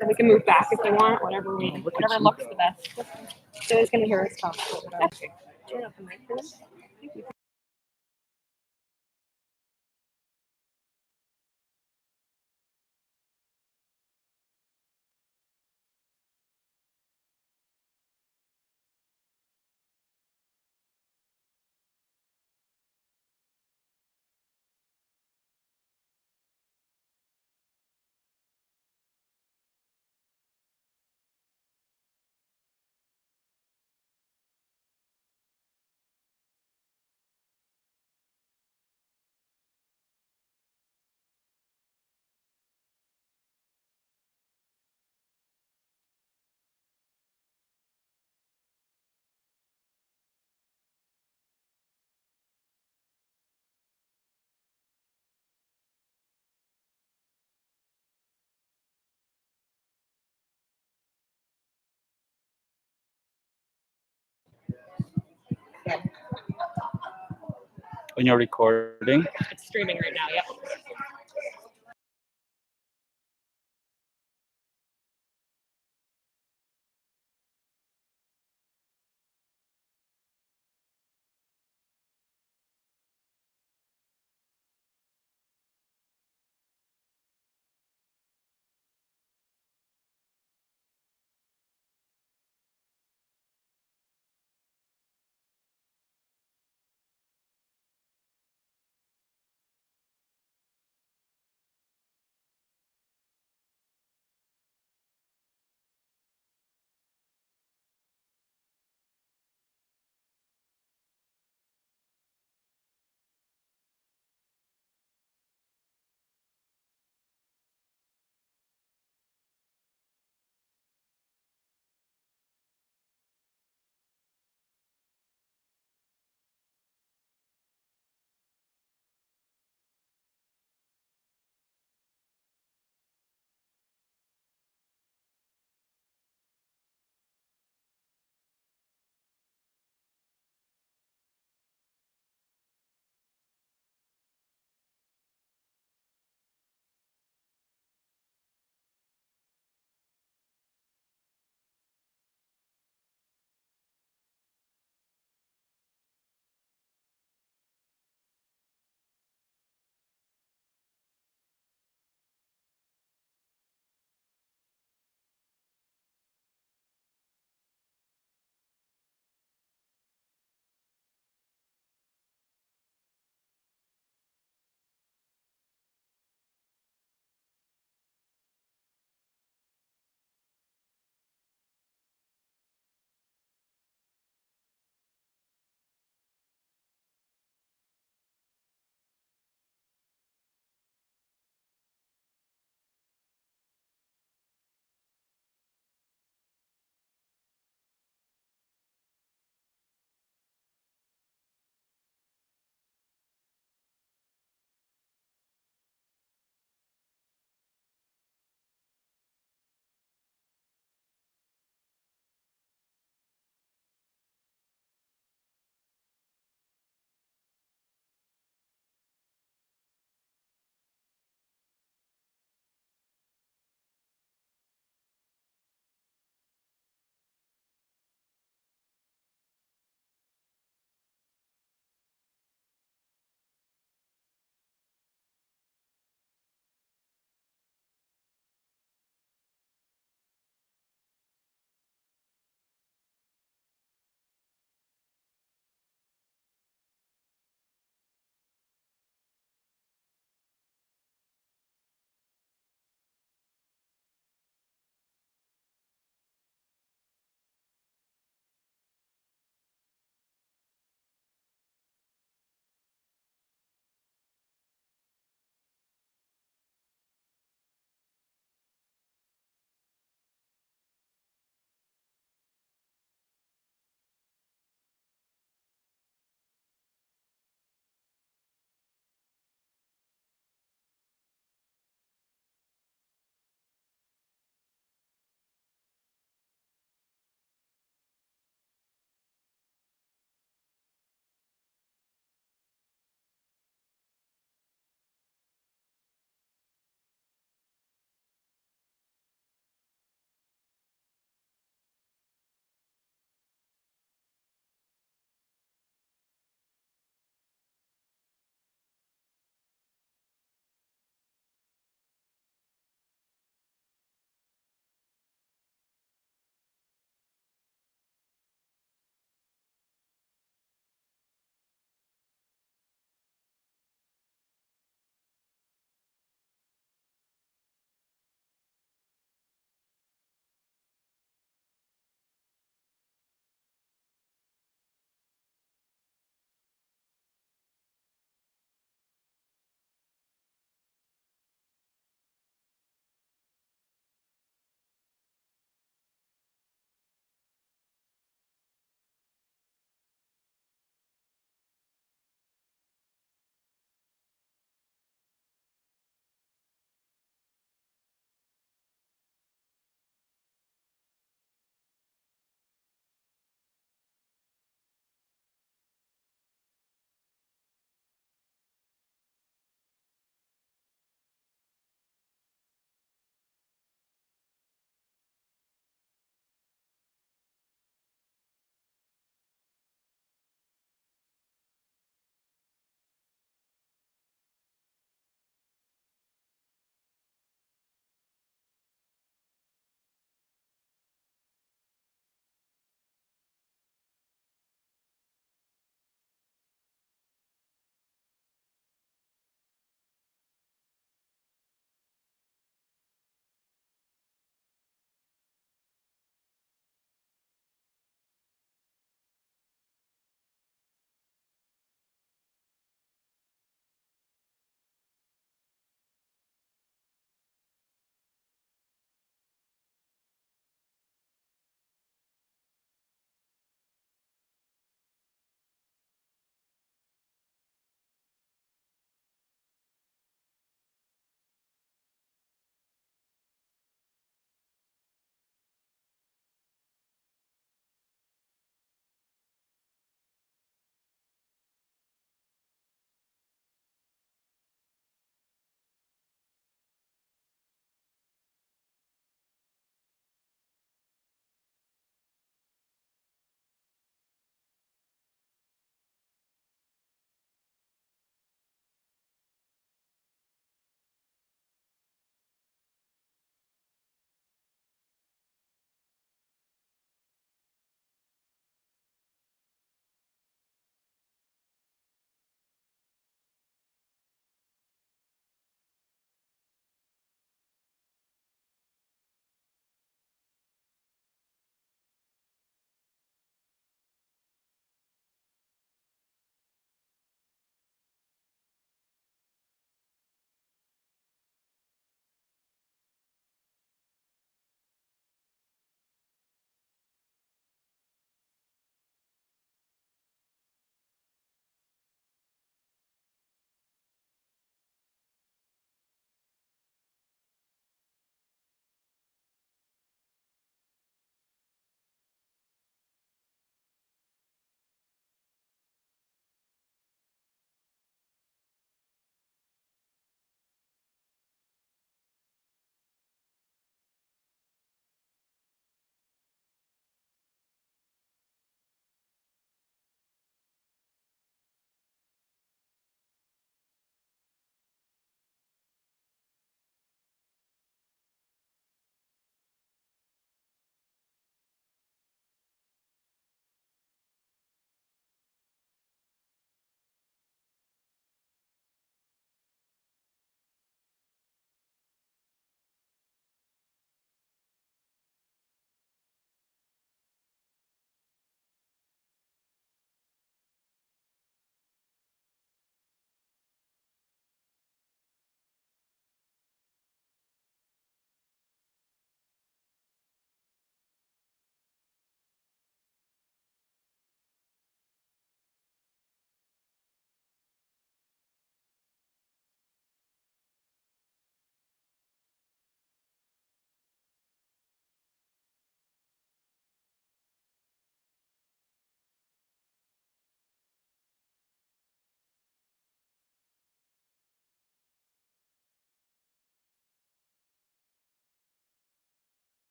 Or we can move back if you want, whatever looks the best. So it's gonna hear us talk. Okay. Turn up the mic for this. Thank you. When you're recording. It's streaming right now, yep.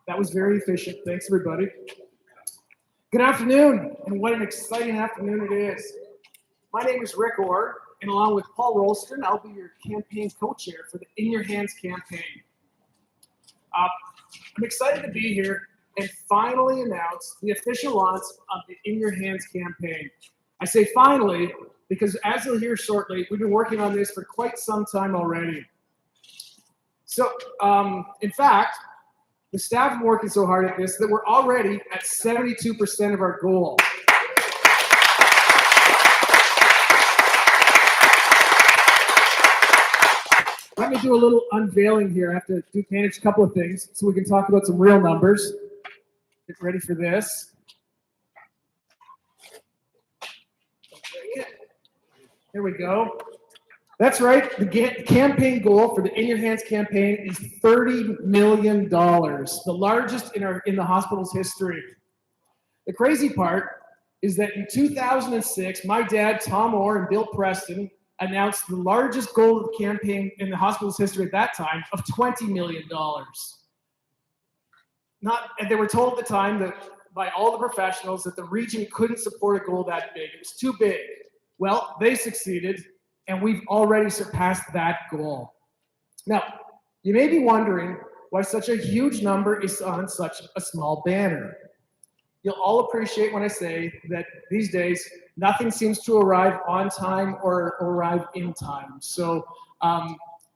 That was very efficient. Thanks, everybody. Good afternoon, and what an exciting afternoon it is. My name is Rick Orr, and along with Paul Rolston, I'll be your campaign co-chair for the In Your Hands campaign. I'm excited to be here and finally announce the official launch of the In Your Hands campaign. I say finally because, as you'll hear shortly, we've been working on this for quite some time already. So, in fact, the staff have been working so hard at this that we're already at 72% of our goal. Let me do a little unveiling here. I have to manage a couple of things so we can talk about some real numbers. Get ready for this. Here we go. That's right. The campaign goal for the In Your Hands campaign is $30 million, the largest in the hospital's history. The crazy part is that in 2006, my dad, Tom Orr, and Bill Preston announced the largest goal of the campaign in the hospital's history at that time of $20 million. And they were told at the time that by all the professionals that the region couldn't support a goal that big. It was too big. Well, they succeeded, and we've already surpassed that goal. Now, you may be wondering why such a huge number is on such a small banner. You'll all appreciate when I say that these days, nothing seems to arrive on time or arrive in time. So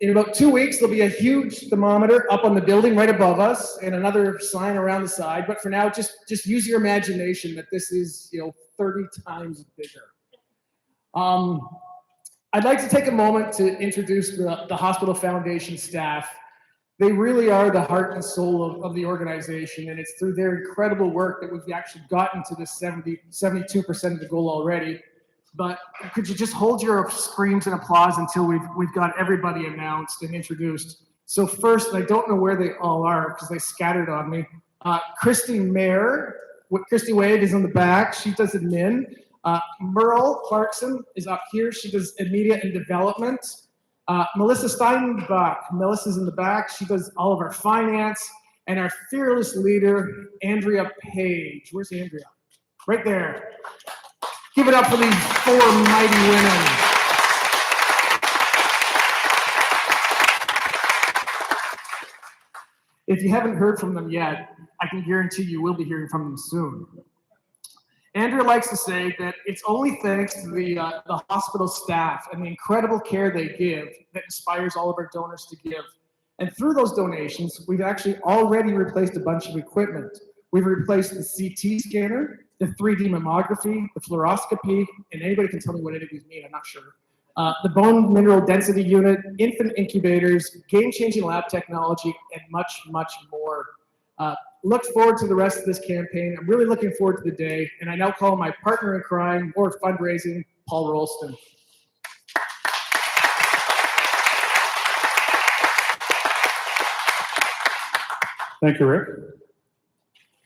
in about 2 weeks, there'll be a huge thermometer up on the building right above us and another sign around the side. But for now, just use your imagination that this is 30 times bigger. I'd like to take a moment to introduce the Hospital Foundation staff. They really are the heart and soul of the organization, and it's through their incredible work that we've actually gotten to this 72% of the goal already. But could you just hold your screams and applause until we've got everybody announced and introduced? So first, I don't know where they all are because they scattered on me. Christy Mayer, Christy Wade is in the back. She does admin. Merle Clarkson is up here. She does media and development. Melissa Steinbach, Melissa's in the back. She does all of our finance. And our fearless leader, Andrea Page. Where's Andrea? Right there. Give it up for these four mighty women. If you haven't heard from them yet, I can guarantee you will be hearing from them soon. Andrea likes to say that it's only thanks to the hospital staff and the incredible care they give that inspires all of our donors to give. And through those donations, we've actually already replaced a bunch of equipment. We've replaced the CT scanner, the 3D mammography, the fluoroscopy, and anybody can tell me what any of these mean, I'm not sure. The bone mineral density unit, infant incubators, game-changing lab technology, and much, much more. Look forward to the rest of this campaign. I'm really looking forward to the day, and I now call my partner in crime or fundraising, Paul Rolston. Thank you, Rick.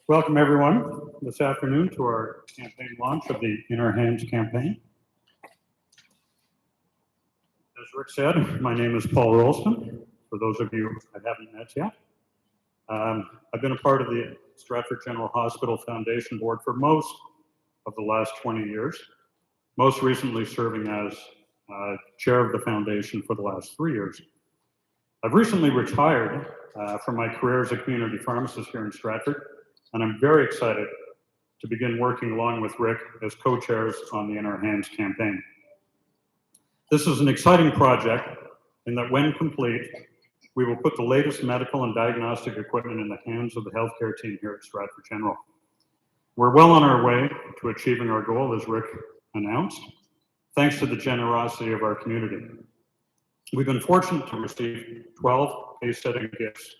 Welcome, everyone, this afternoon to our campaign launch of the In Our Hands campaign. As Rick said, my name is Paul Rolston, for those of you I haven't met yet. I've been a part of the Stratford General Hospital Foundation Board for most of the last 20 years, most recently serving as chair of the foundation for the last 3 years. I've recently retired from my career as a community pharmacist here in Stratford, and I'm very excited to begin working along with Rick as co-chairs on the In Our Hands campaign. This is an exciting project in that when complete, we will put the latest medical and diagnostic equipment in the hands of the healthcare team here at Stratford General. We're well on our way to achieving our goal, as Rick announced, thanks to the generosity of our community. We've been fortunate to receive 12 case-setting gifts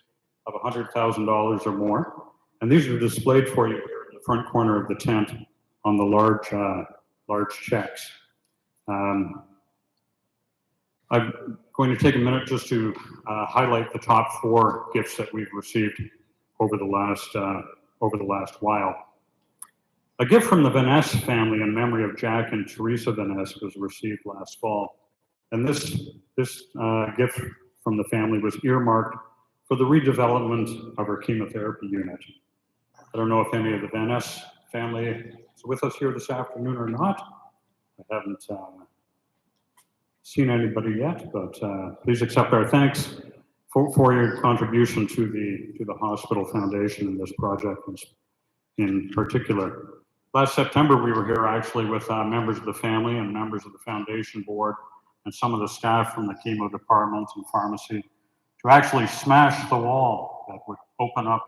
of $100,000 or more, and these are displayed for you here in the front corner of the tent on the large checks. I'm going to take a minute just to highlight the top 4 gifts that we've received over the last while. A gift from the Van family in memory of Jack and Teresa Van was received last fall. And this gift from the family was earmarked for the redevelopment of our chemotherapy unit. I don't know if any of the Van Ness family is with us here this afternoon or not. I haven't seen anybody yet, but please accept our thanks for your contribution to the hospital foundation in this project in particular. Last September, we were here actually with members of the family and members of the foundation board and some of the staff from the chemo department and pharmacy to actually smash the wall that would open up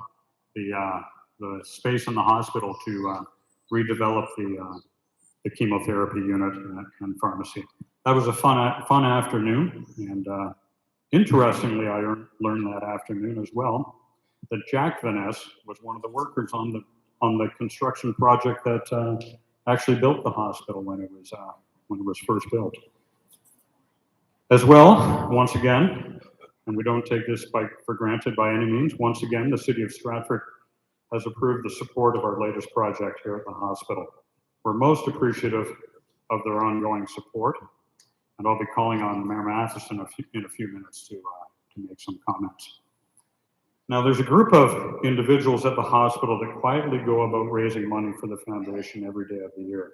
the space in the hospital to redevelop the chemotherapy unit and pharmacy. That was a fun afternoon, and interestingly, I learned that afternoon as well that Jack Van Ness was one of the workers on the construction project that actually built the hospital when it was first built. As well, once again, and we don't take this for granted by any means, once again, the City of Stratford has approved the support of our latest project here at the hospital. We're most appreciative of their ongoing support, and I'll be calling on Mayor Matheson in a few minutes to make some comments. Now, there's a group of individuals at the hospital that quietly go about raising money for the foundation every day of the year.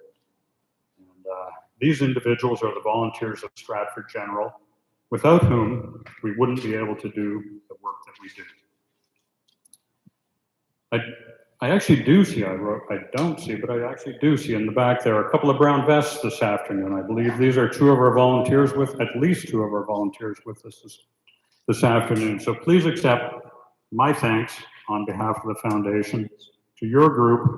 And these individuals are the volunteers of Stratford General, without whom we wouldn't be able to do the work that we do. I actually do see, I don't see, but I actually do see in the back there a couple of brown vests this afternoon. I believe these are at least two of our volunteers with us this afternoon. So please accept my thanks on behalf of the foundation to your group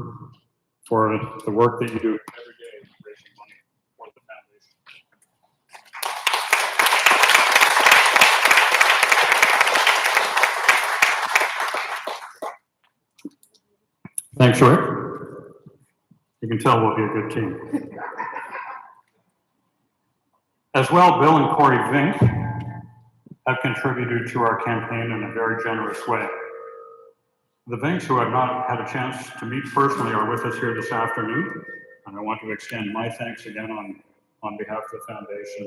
for the work that you do every day raising money for the foundation. Thanks, Rick. You can tell we'll be a good team. As well, Bill and Corey Vink have contributed to our campaign in a very generous way. The Vinks, who I've not had a chance to meet personally, are with us here this afternoon, and I want to extend my thanks again on behalf of the foundation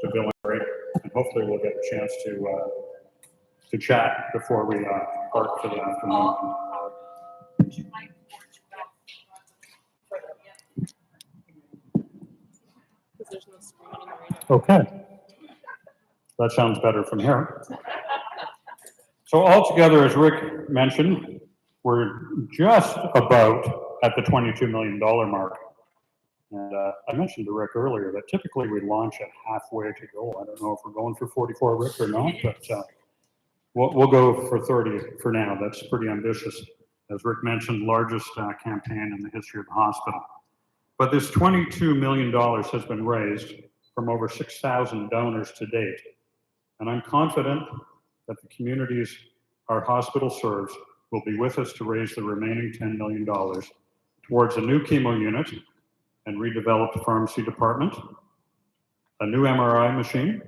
to Bill and Corey, and hopefully we'll get a chance to chat before we part for the afternoon. Okay. That sounds better from here. So altogether, as Rick mentioned, we're just about at the $22 million mark. And I mentioned to Rick earlier that typically we launch at halfway to go. I don't know if we're going for 44, Rick, or not, but we'll go for 30 for now. That's pretty ambitious. As Rick mentioned, largest campaign in the history of the hospital. But this $22 million has been raised from over 6,000 donors to date. And I'm confident that the communities our hospital serves will be with us to raise the remaining $10 million towards a new chemo unit and redeveloped pharmacy department, a new MRI machine,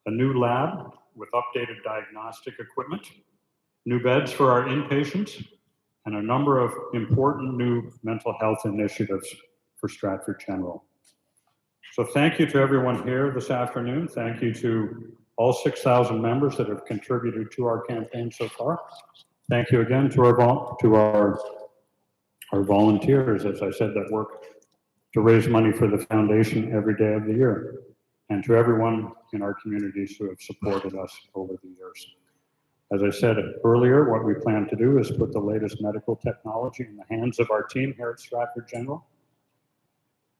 a new lab with updated diagnostic equipment, new beds for our inpatients, and a number of important new mental health initiatives for Stratford General. So thank you to everyone here this afternoon. Thank you to all 6,000 members that have contributed to our campaign so far. Thank you again to our volunteers, as I said, that work to raise money for the foundation every day of the year, and to everyone in our communities who have supported us over the years. As I said earlier, what we plan to do is put the latest medical technology in the hands of our team here at Stratford General.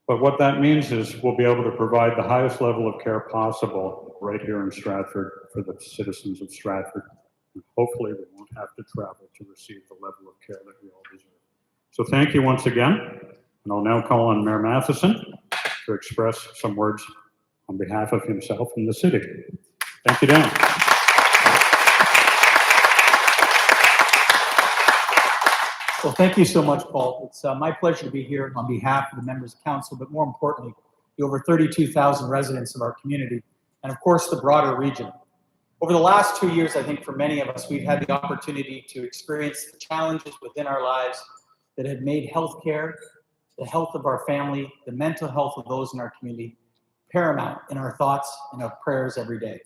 But what that means is we'll be able to provide the highest level of care possible right here in Stratford for the citizens of Stratford. And hopefully we won't have to travel to receive the level of care that we all deserve. So thank you once again. And I'll now call on Mayor Matheson to express some words on behalf of himself and the city. Thank you, Dan. Well, thank you so much, Paul. It's my pleasure to be here on behalf of the members of council, but more importantly, the over 32,000 residents of our community, and of course, the broader region. Over the last 2 years, I think for many of us, we've had the opportunity to experience the challenges within our lives that have made healthcare, the health of our family, the mental health of those in our community paramount in our thoughts and our prayers every day.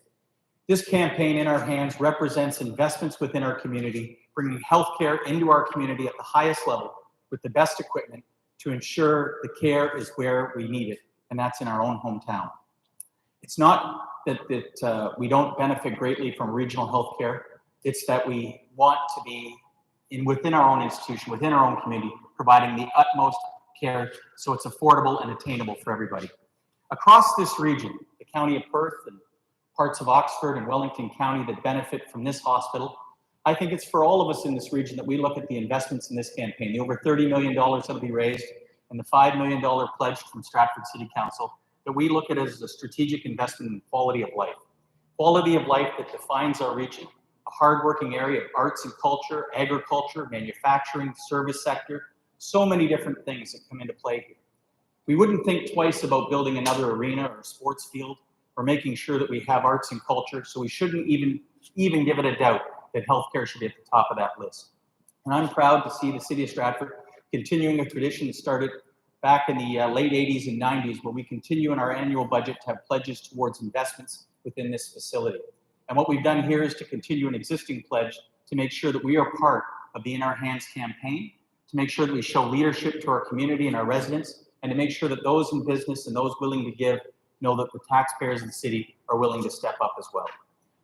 This campaign, In Our Hands, represents investments within our community, bringing healthcare into our community at the highest level with the best equipment to ensure the care is where we need it, and that's in our own hometown. It's not that we don't benefit greatly from regional healthcare. It's that we want to be within our own institution, within our own community, providing the utmost care so it's affordable and attainable for everybody. Across this region, the County of Perth and parts of Oxford and Wellington County that benefit from this hospital, I think it's for all of us in this region that we look at the investments in this campaign, the over $30 million that'll be raised and the $5 million pledged from Stratford City Council, that we look at as a strategic investment in quality of life. Quality of life that defines our region, a hardworking area of arts and culture, agriculture, manufacturing, service sector, so many different things that come into play here. We wouldn't think twice about building another arena or sports field or making sure that we have arts and culture, so we shouldn't even give it a doubt that healthcare should be at the top of that list. And I'm proud to see the City of Stratford continuing a tradition that started back in the late 80s and 90s, where we continue in our annual budget to have pledges towards investments within this facility. And what we've done here is to continue an existing pledge to make sure that we are part of the In Our Hands campaign, to make sure that we show leadership to our community and our residents, and to make sure that those in business and those willing to give know that the taxpayers in the city are willing to step up as well.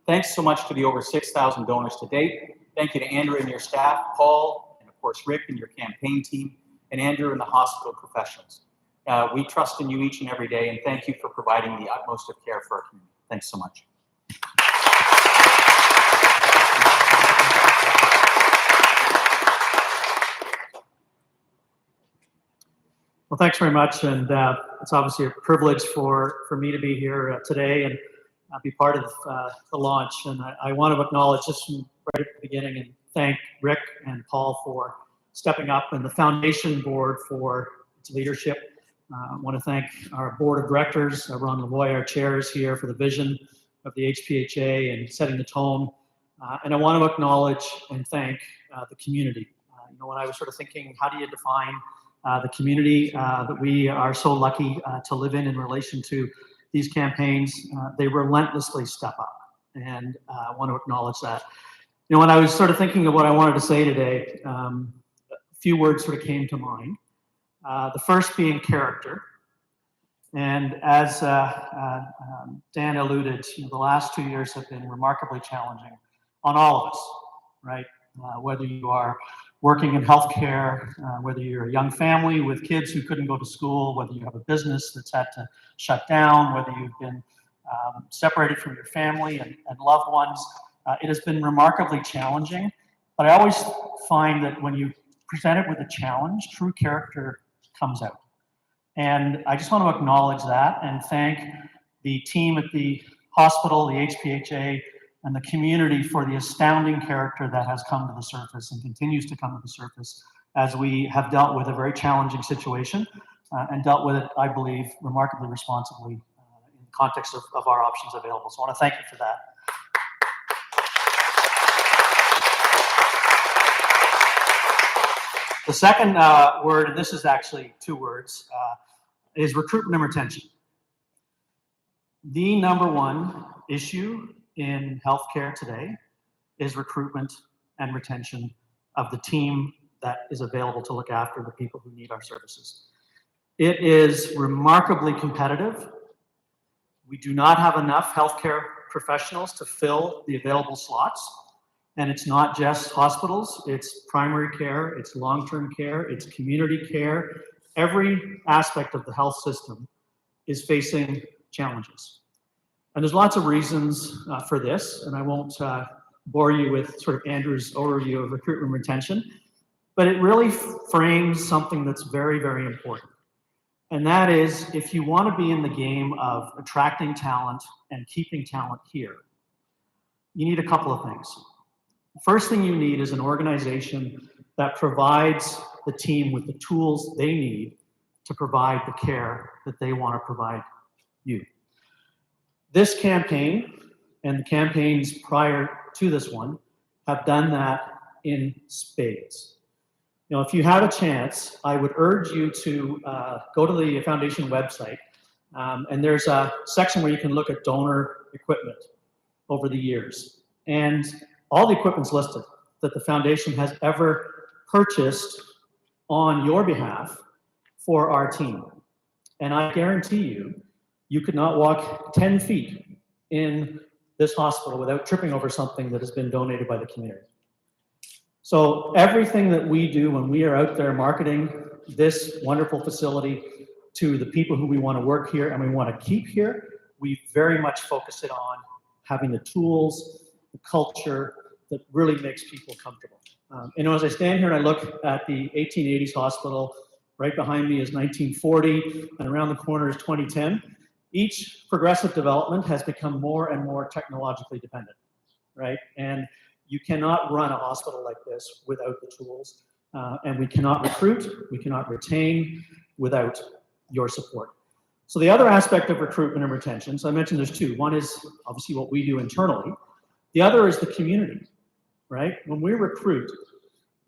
Thanks so much to the over 6,000 donors to date. Thank you to Andrew and your staff, Paul, and of course Rick and your campaign team, and Andrew and the hospital professionals. We trust in you each and every day, and thank you for providing the utmost of care for our community. Thanks so much. Well, thanks very much, and it's obviously a privilege for me to be here today and be part of the launch. And I want to acknowledge just from right at the beginning and thank Rick and Paul for stepping up and the foundation board for its leadership. I want to thank our board of directors, Ron Lavoie, our chairs here, for the vision of the HPHA and setting the tone. And I want to acknowledge and thank the community. You know, when I was sort of thinking, how do you define the community that we are so lucky to live in relation to these campaigns? They relentlessly step up, and I want to acknowledge that. You know, when I was sort of thinking of what I wanted to say today, a few words sort of came to mind. The first being character. And as Dan alluded, you know, the last 2 years have been remarkably challenging on all of us, right? Whether you are working in healthcare, whether you're a young family with kids who couldn't go to school, whether you have a business that's had to shut down, whether you've been separated from your family and loved ones, it has been remarkably challenging. But I always find that when you present it with a challenge, true character comes out. And I just want to acknowledge that and thank the team at the hospital, the HPHA, and the community for the astounding character that has come to the surface and continues to come to the surface as we have dealt with a very challenging situation and dealt with it, I believe, remarkably responsibly in the context of our options available. So I want to thank you for that. The second word, and this is actually 2 words, is recruitment and retention. The number one issue in healthcare today is recruitment and retention of the team that is available to look after the people who need our services. It is remarkably competitive. We do not have enough healthcare professionals to fill the available slots. And it's not just hospitals, it's primary care, it's long-term care, it's community care. Every aspect of the health system is facing challenges. And there's lots of reasons for this, and I won't bore you with sort of Andrew's overview of recruitment and retention, but it really frames something that's very, very important. And that is, if you want to be in the game of attracting talent and keeping talent here, you need a couple of things. The first thing you need is an organization that provides the team with the tools they need to provide the care that they want to provide you. This campaign and the campaigns prior to this one have done that in spades. You know, if you had a chance, I would urge you to go to the foundation website, and there's a section where you can look at donor equipment. over the years. And all the equipment's listed that the foundation has ever purchased on your behalf for our team. And I guarantee you, you could not walk 10 feet in this hospital without tripping over something that has been donated by the community. So everything that we do when we are out there marketing this wonderful facility to the people who we want to work here and we want to keep here, we very much focus it on having the tools, the culture that really makes people comfortable. As I stand here and I look at the 1880s hospital, right behind me is 1940, and around the corner is 2010. Each progressive development has become more and more technologically dependent, right? And you cannot run a hospital like this without the tools, and we cannot recruit, we cannot retain without your support. So the other aspect of recruitment and retention, so I mentioned there's two. One is obviously what we do internally. The other is the community, right? When we recruit,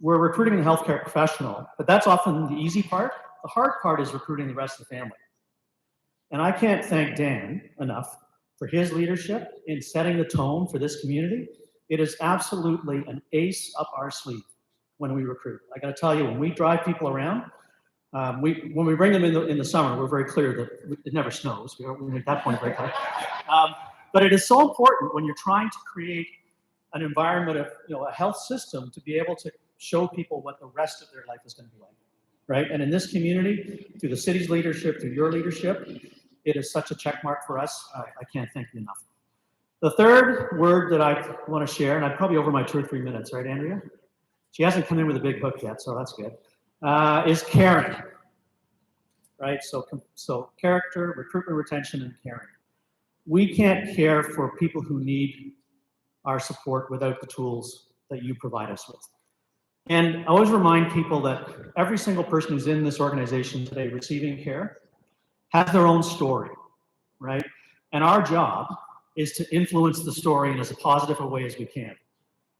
we're recruiting a healthcare professional, but that's often the easy part. The hard part is recruiting the rest of the family. And I can't thank Dan enough for his leadership in setting the tone for this community. It is absolutely an ace up our sleeve when we recruit. I gotta tell you, when we drive people around, when we bring them in the summer, we're very clear that it never snows. We make that point very clear. But it is so important when you're trying to create an environment of, a health system to be able to show people what the rest of their life is going to be like, right? And in this community, through the city's leadership, through your leadership, it is such a check mark for us. I can't thank you enough. The third word that I want to share, and I'm probably over my 2 or 3 minutes, right, Andrea? She hasn't come in with a big hook yet, so that's good. Is caring, right? So character, recruitment, retention, and caring. We can't care for people who need our support without the tools that you provide us with. And I always remind people that every single person who's in this organization today receiving care has their own story, right? And our job is to influence the story in as positive a way as we can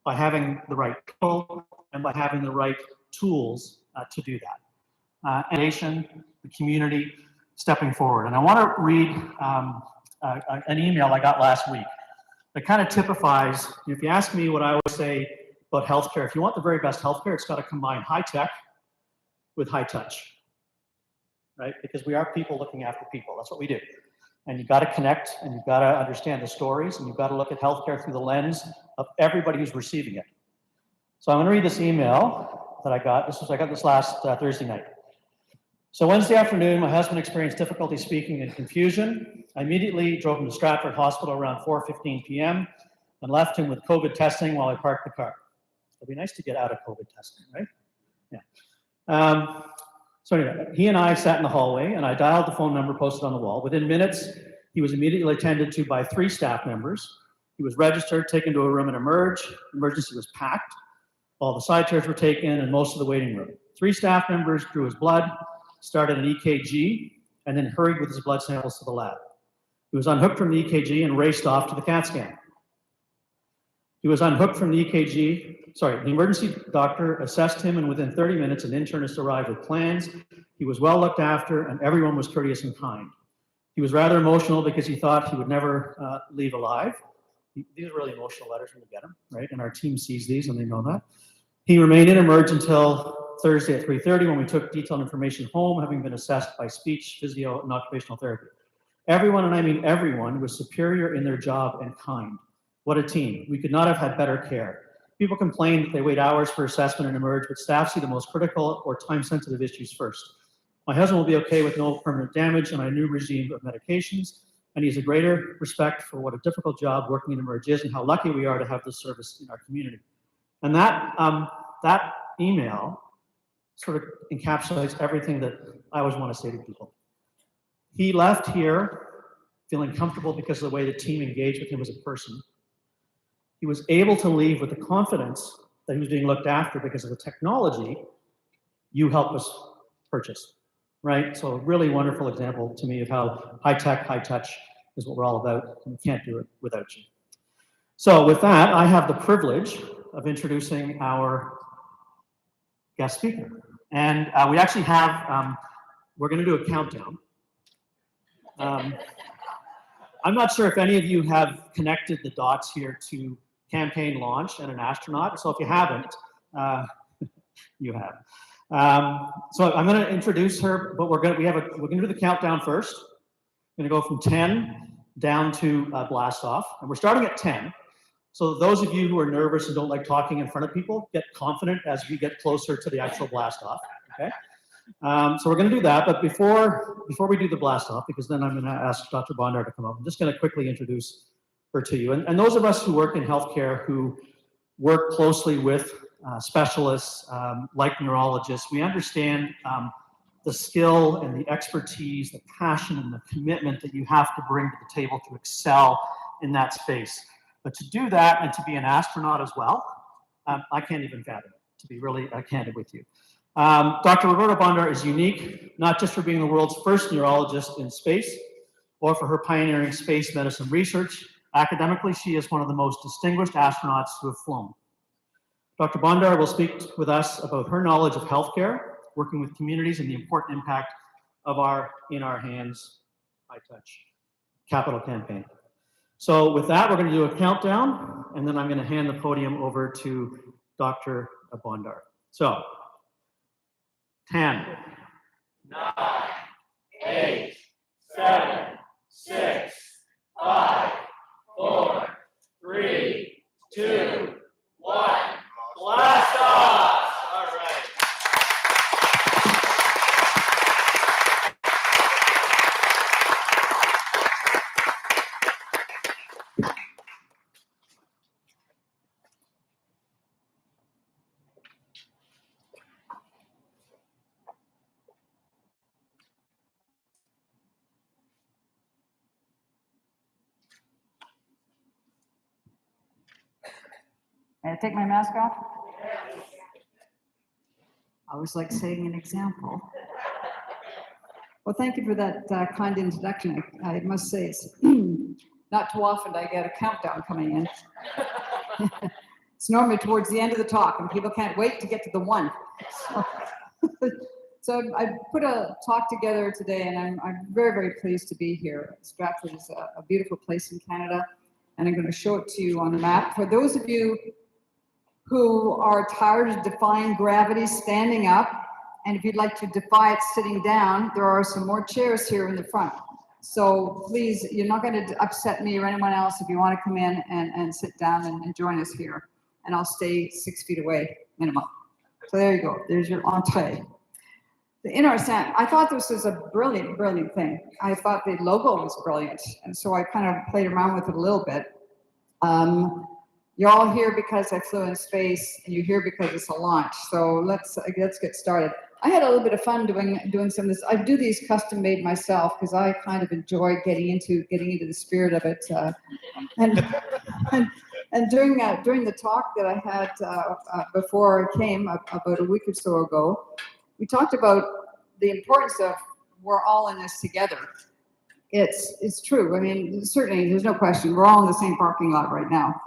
by having the right people and by having the right tools to do that. And the community stepping forward. And I want to read an email I got last week that kind of typifies, if you ask me what I always say about healthcare, if you want the very best healthcare, it's got to combine high tech with high touch, right? Because we are people looking after people. That's what we do. And you've got to connect, and you've got to understand the stories, and you've got to look at healthcare through the lens of everybody who's receiving it. So I'm going to read this email that I got. I got this last Thursday night. So Wednesday afternoon, my husband experienced difficulty speaking and confusion. I immediately drove him to Stratford Hospital around 4:15 p.m. and left him with COVID testing while I parked the car. It'd be nice to get out of COVID testing, right? Yeah. So anyway, he and I sat in the hallway, and I dialed the phone number posted on the wall. Within minutes, he was immediately attended to by 3 staff members. He was registered, taken to a room and emerged. Emergency was packed. All the side chairs were taken and most of the waiting room. 3 staff members drew his blood, started an EKG, and then hurried with his blood samples to the lab. He was unhooked from the EKG and raced off to the CAT scan. He was unhooked from the EKG. The emergency doctor assessed him, and within 30 minutes, an internist arrived with plans. He was well looked after, and everyone was courteous and kind. He was rather emotional because he thought he would never leave alive. These are really emotional letters when you get them, right? And our team sees these, and they know that. He remained in emerge until Thursday at 3:30 when we took detailed information home, having been assessed by speech, physio, and occupational therapy. Everyone, and I mean everyone, was superior in their job and kind. What a team. We could not have had better care. People complain that they wait hours for assessment and emerge, but staff see the most critical or time-sensitive issues first. My husband will be okay with no permanent damage and our new regime of medications, and he has a greater respect for what a difficult job working in emerge is and how lucky we are to have this service in our community. And that email sort of encapsulates everything that I always want to say to people. He left here feeling comfortable because of the way the team engaged with him as a person. He was able to leave with the confidence that he was being looked after because of the technology you helped us purchase, right? So a really wonderful example to me of how high tech, high touch is what we're all about, and we can't do it without you. So with that, I have the privilege of introducing our guest speaker. And we actually have, we're gonna do a countdown. I'm not sure if any of you have connected the dots here to campaign launch and an astronaut. So if you haven't, you have. So I'm going to introduce her, but we're going to do the countdown first. We're going to go from 10 down to blast off, and we're starting at 10. So those of you who are nervous and don't like talking in front of people, get confident as we get closer to the actual blast off. Okay. So we're going to do that, but before we do the blast off, because then I'm going to ask Dr. Bondar to come up, I'm just going to quickly introduce her to you. And those of us who work in healthcare, who work closely with specialists like neurologists, we understand the skill and the expertise, the passion and the commitment that you have to bring to the table to excel in that space. But to do that and to be an astronaut as well, I can't even fathom it, to be really candid with you. Dr. Roberta Bondar is unique, not just for being the world's first neurologist in space, or for her pioneering space medicine research. Academically, she is one of the most distinguished astronauts who have flown. Dr. Bondar will speak with us about her knowledge of healthcare, working with communities, and the important impact of our In Our Hands, High Touch capital campaign. So with that, we're going to do a countdown, and then I'm going to hand the podium over to Dr. Bondar. So, 10, 9, 8, 7, 6, 5, 4, 3, 2, 1. Blast off! All right. May I take my mask off? I always like setting an example. Well, thank you for that kind introduction. I must say, it's not too often I get a countdown coming in. It's normally towards the end of the talk, and people can't wait to get to the one. So I put a talk together today, and I'm very, very pleased to be here. Stratford is a beautiful place in Canada, and I'm going to show it to you on the map. For those of you who are tired of defying gravity standing up, and if you'd like to defy it sitting down, there are some more chairs here in the front. So please, you're not going to upset me or anyone else if you want to come in and sit down and join us here. And I'll stay 6 feet away minimum. So there you go. There's your entree. The In Our Hands, I thought this was a brilliant, brilliant thing. I thought the logo was brilliant. And so I kind of played around with it a little bit. You're all here because I flew in space, and you're here because it's a launch. So let's get started. I had a little bit of fun doing some of this. I do these custom made myself because I kind of enjoy getting into the spirit of it. And during the talk that I had before I came about a week or so ago, we talked about the importance of we're all in this together. It's true. I mean, certainly there's no question. We're all in the same parking lot right now.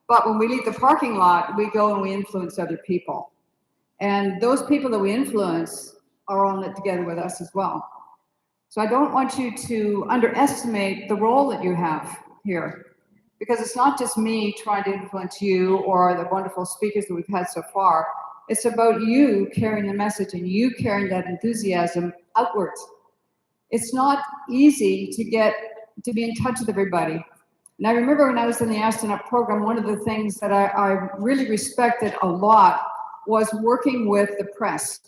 But when we leave the parking lot, we go and we influence other people. And those people that we influence are all in it together with us as well. So I don't want you to underestimate the role that you have here, because it's not just me trying to influence you or the wonderful speakers that we've had so far. It's about you carrying the message and you carrying that enthusiasm outwards. It's not easy to be in touch with everybody. And I remember when I was in the astronaut program, one of the things that I really respected a lot was working with the press.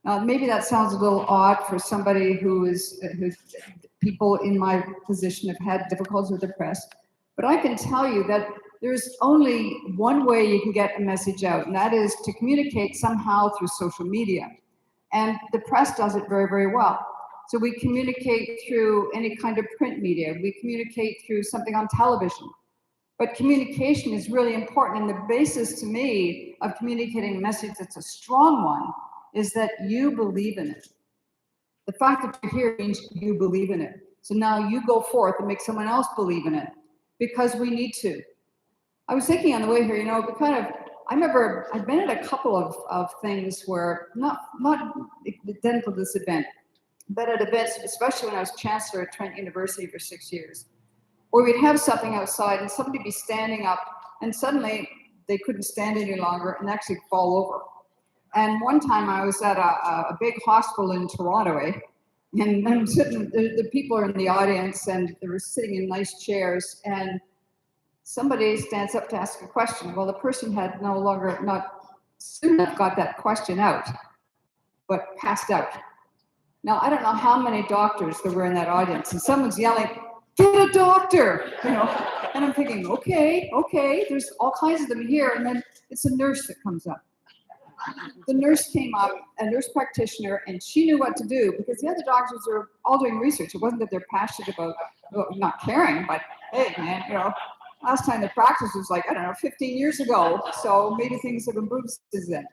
Now, maybe that sounds a little odd for somebody who people in my position have had difficulties with the press, but I can tell you that there's only one way you can get a message out, and that is to communicate somehow through social media. And the press does it very, very well. So we communicate through any kind of print media. We communicate through something on television. But communication is really important. And the basis to me of communicating a message that's a strong one is that you believe in it. The fact that you're here means you believe in it. So now you go forth and make someone else believe in it, because we need to. I was thinking on the way here, I remember I've been at a couple of things where, not identical to this event, but at events, especially when I was chancellor at Trent University for 6 years. Or we'd have something outside and somebody be standing up and suddenly they couldn't stand any longer and actually fall over. And one time I was at a big hospital in Toronto, and I'm sitting, the people are in the audience and they were sitting in nice chairs, and somebody stands up to ask a question. Well, the person had no longer, not soon enough got that question out, but passed out. Now, I don't know how many doctors there were in that audience, and someone's yelling, "Get a doctor!" You know, and I'm thinking, okay, there's all kinds of them here, and then it's a nurse that comes up. The nurse came up, a nurse practitioner, and she knew what to do because the other doctors are all doing research. It wasn't that they're passionate about not caring, but hey, man, you know, last time the practice was like, I don't know, 15 years ago, so maybe things have improved since then.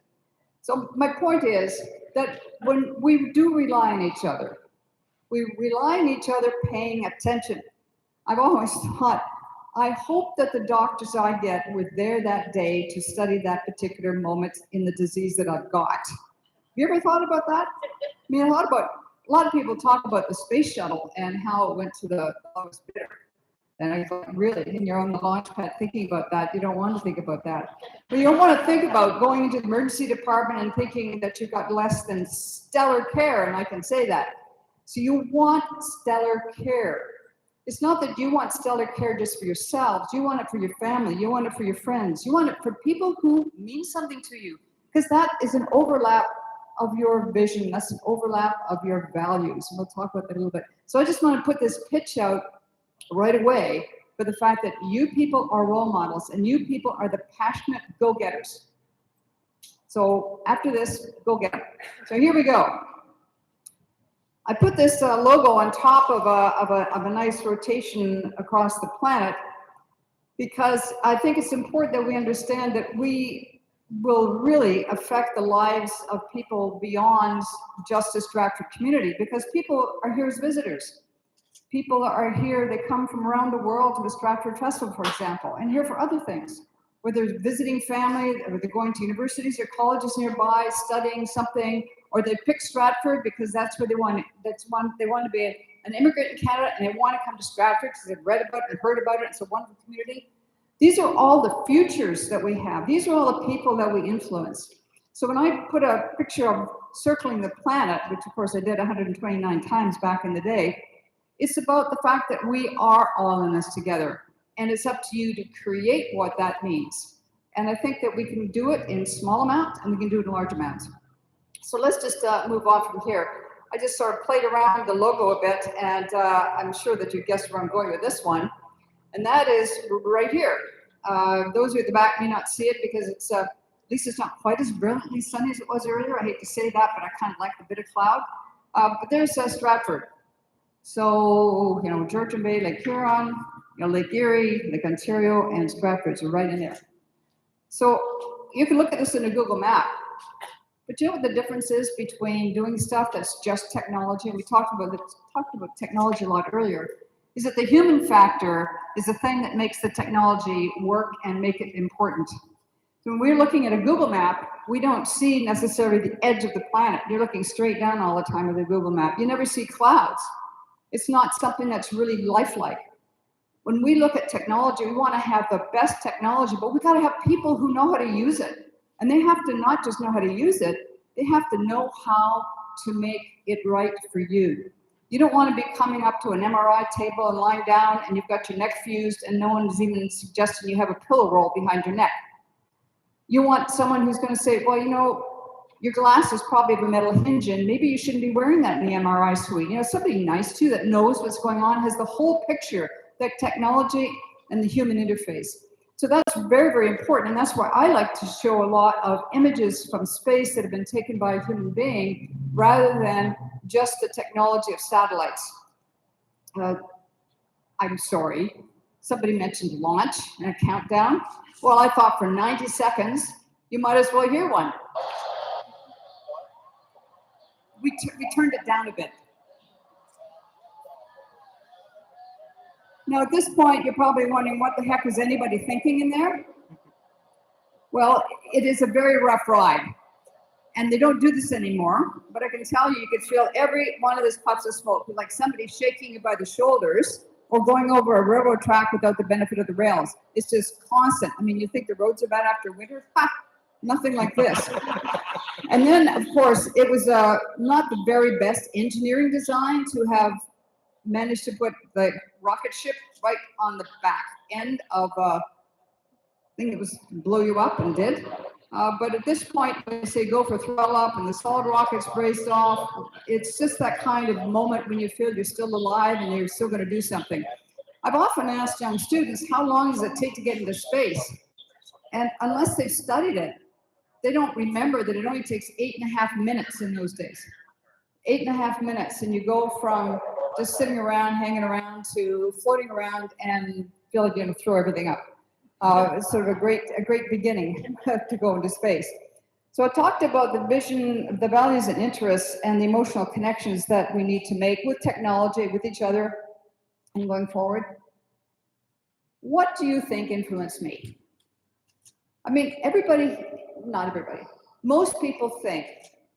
So my point is that when we do rely on each other, we rely on each other paying attention. I've always thought, I hope that the doctors I get were there that day to study that particular moment in the disease that I've got. Have you ever thought about that? I mean, a lot of people talk about the space shuttle and how it went to the lowest bidder. And I thought, really, and you're on the launch pad thinking about that, you don't want to think about that. But you don't want to think about going into the emergency department and thinking that you've got less than stellar care, and I can say that. So you want stellar care. It's not that you want stellar care just for yourselves. You want it for your family. You want it for your friends. You want it for people who mean something to you, because that is an overlap of your vision. That's an overlap of your values. And we'll talk about that a little bit. So I just want to put this pitch out right away for the fact that you people are role models and you people are the passionate go-getters. So after this, go get it. So here we go. I put this logo on top of a nice rotation across the planet because I think it's important that we understand that we will really affect the lives of people beyond just the Stratford community, because people are here as visitors. People are here, they come from around the world to the Stratford Festival, for example, and here for other things. Whether they're visiting family, or they're going to universities or colleges nearby, studying something, or they pick Stratford because that's where they want to be an immigrant in Canada, and they want to come to Stratford because they've read about it and heard about it. It's a wonderful community. These are all the futures that we have. These are all the people that we influence. So when I put a picture of circling the planet, which of course I did 129 times back in the day, it's about the fact that we are all in this together. And it's up to you to create what that means. And I think that we can do it in small amounts and we can do it in large amounts. So let's just move on from here. I just sort of played around the logo a bit, and I'm sure that you guessed where I'm going with this one. And that is right here. Those of you at the back may not see it because it's, at least it's not quite as brilliantly sunny as it was earlier. I hate to say that, but I kind of like the bit of cloud. But there's Stratford. So, you know, Georgian Bay, Lake Huron, you know, Lake Erie, Lake Ontario, and Stratford are right in there. So you can look at this in a Google map. But you know what the difference is between doing stuff that's just technology, and we talked about technology a lot earlier, is that the human factor is the thing that makes the technology work and make it important. So when we're looking at a Google map, we don't see necessarily the edge of the planet. You're looking straight down all the time with a Google map. You never see clouds. It's not something that's really lifelike. When we look at technology, we want to have the best technology, but we got to have people who know how to use it. And they have to not just know how to use it, they have to know how to make it right for you. You don't want to be coming up to an MRI table and lying down and you've got your neck fused and no one's even suggesting you have a pillow roll behind your neck. You want someone who's going to say, well, you know, your glass is probably of a metal hinge and maybe you shouldn't be wearing that in the MRI suite. You know, somebody nice too that knows what's going on, has the whole picture, the technology and the human interface. So that's very, very important, and that's why I like to show a lot of images from space that have been taken by a human being rather than just the technology of satellites. I'm sorry, somebody mentioned launch and a countdown. Well, I thought for 90 seconds, you might as well hear one. We turned it down a bit. Now, at this point, you're probably wondering what the heck was anybody thinking in there? Well, it is a very rough ride. And they don't do this anymore, but I can tell you, you could feel every one of those puffs of smoke, like somebody shaking you by the shoulders or going over a railroad track without the benefit of the rails. It's just constant. I mean, you think the roads are bad after winter? Ha! Nothing like this. And then, of course, it was not the very best engineering design to have managed to put the rocket ship right on the back end of a thing that was blow you up and did. But at this point, when they say go for throttle up and the solid rocket's braced off, it's just that kind of moment when you feel you're still alive and you're still going to do something. I've often asked young students, how long does it take to get into space? And unless they've studied it, they don't remember that it only takes 8.5 minutes in those days. 8.5 minutes, and you go from just sitting around, hanging around, to floating around and feel like you're going to throw everything up. It's sort of a great beginning to go into space. So I talked about the vision, the values and interests, and the emotional connections that we need to make with technology, with each other, and going forward. What do you think influenced me? I mean, everybody, not everybody, most people think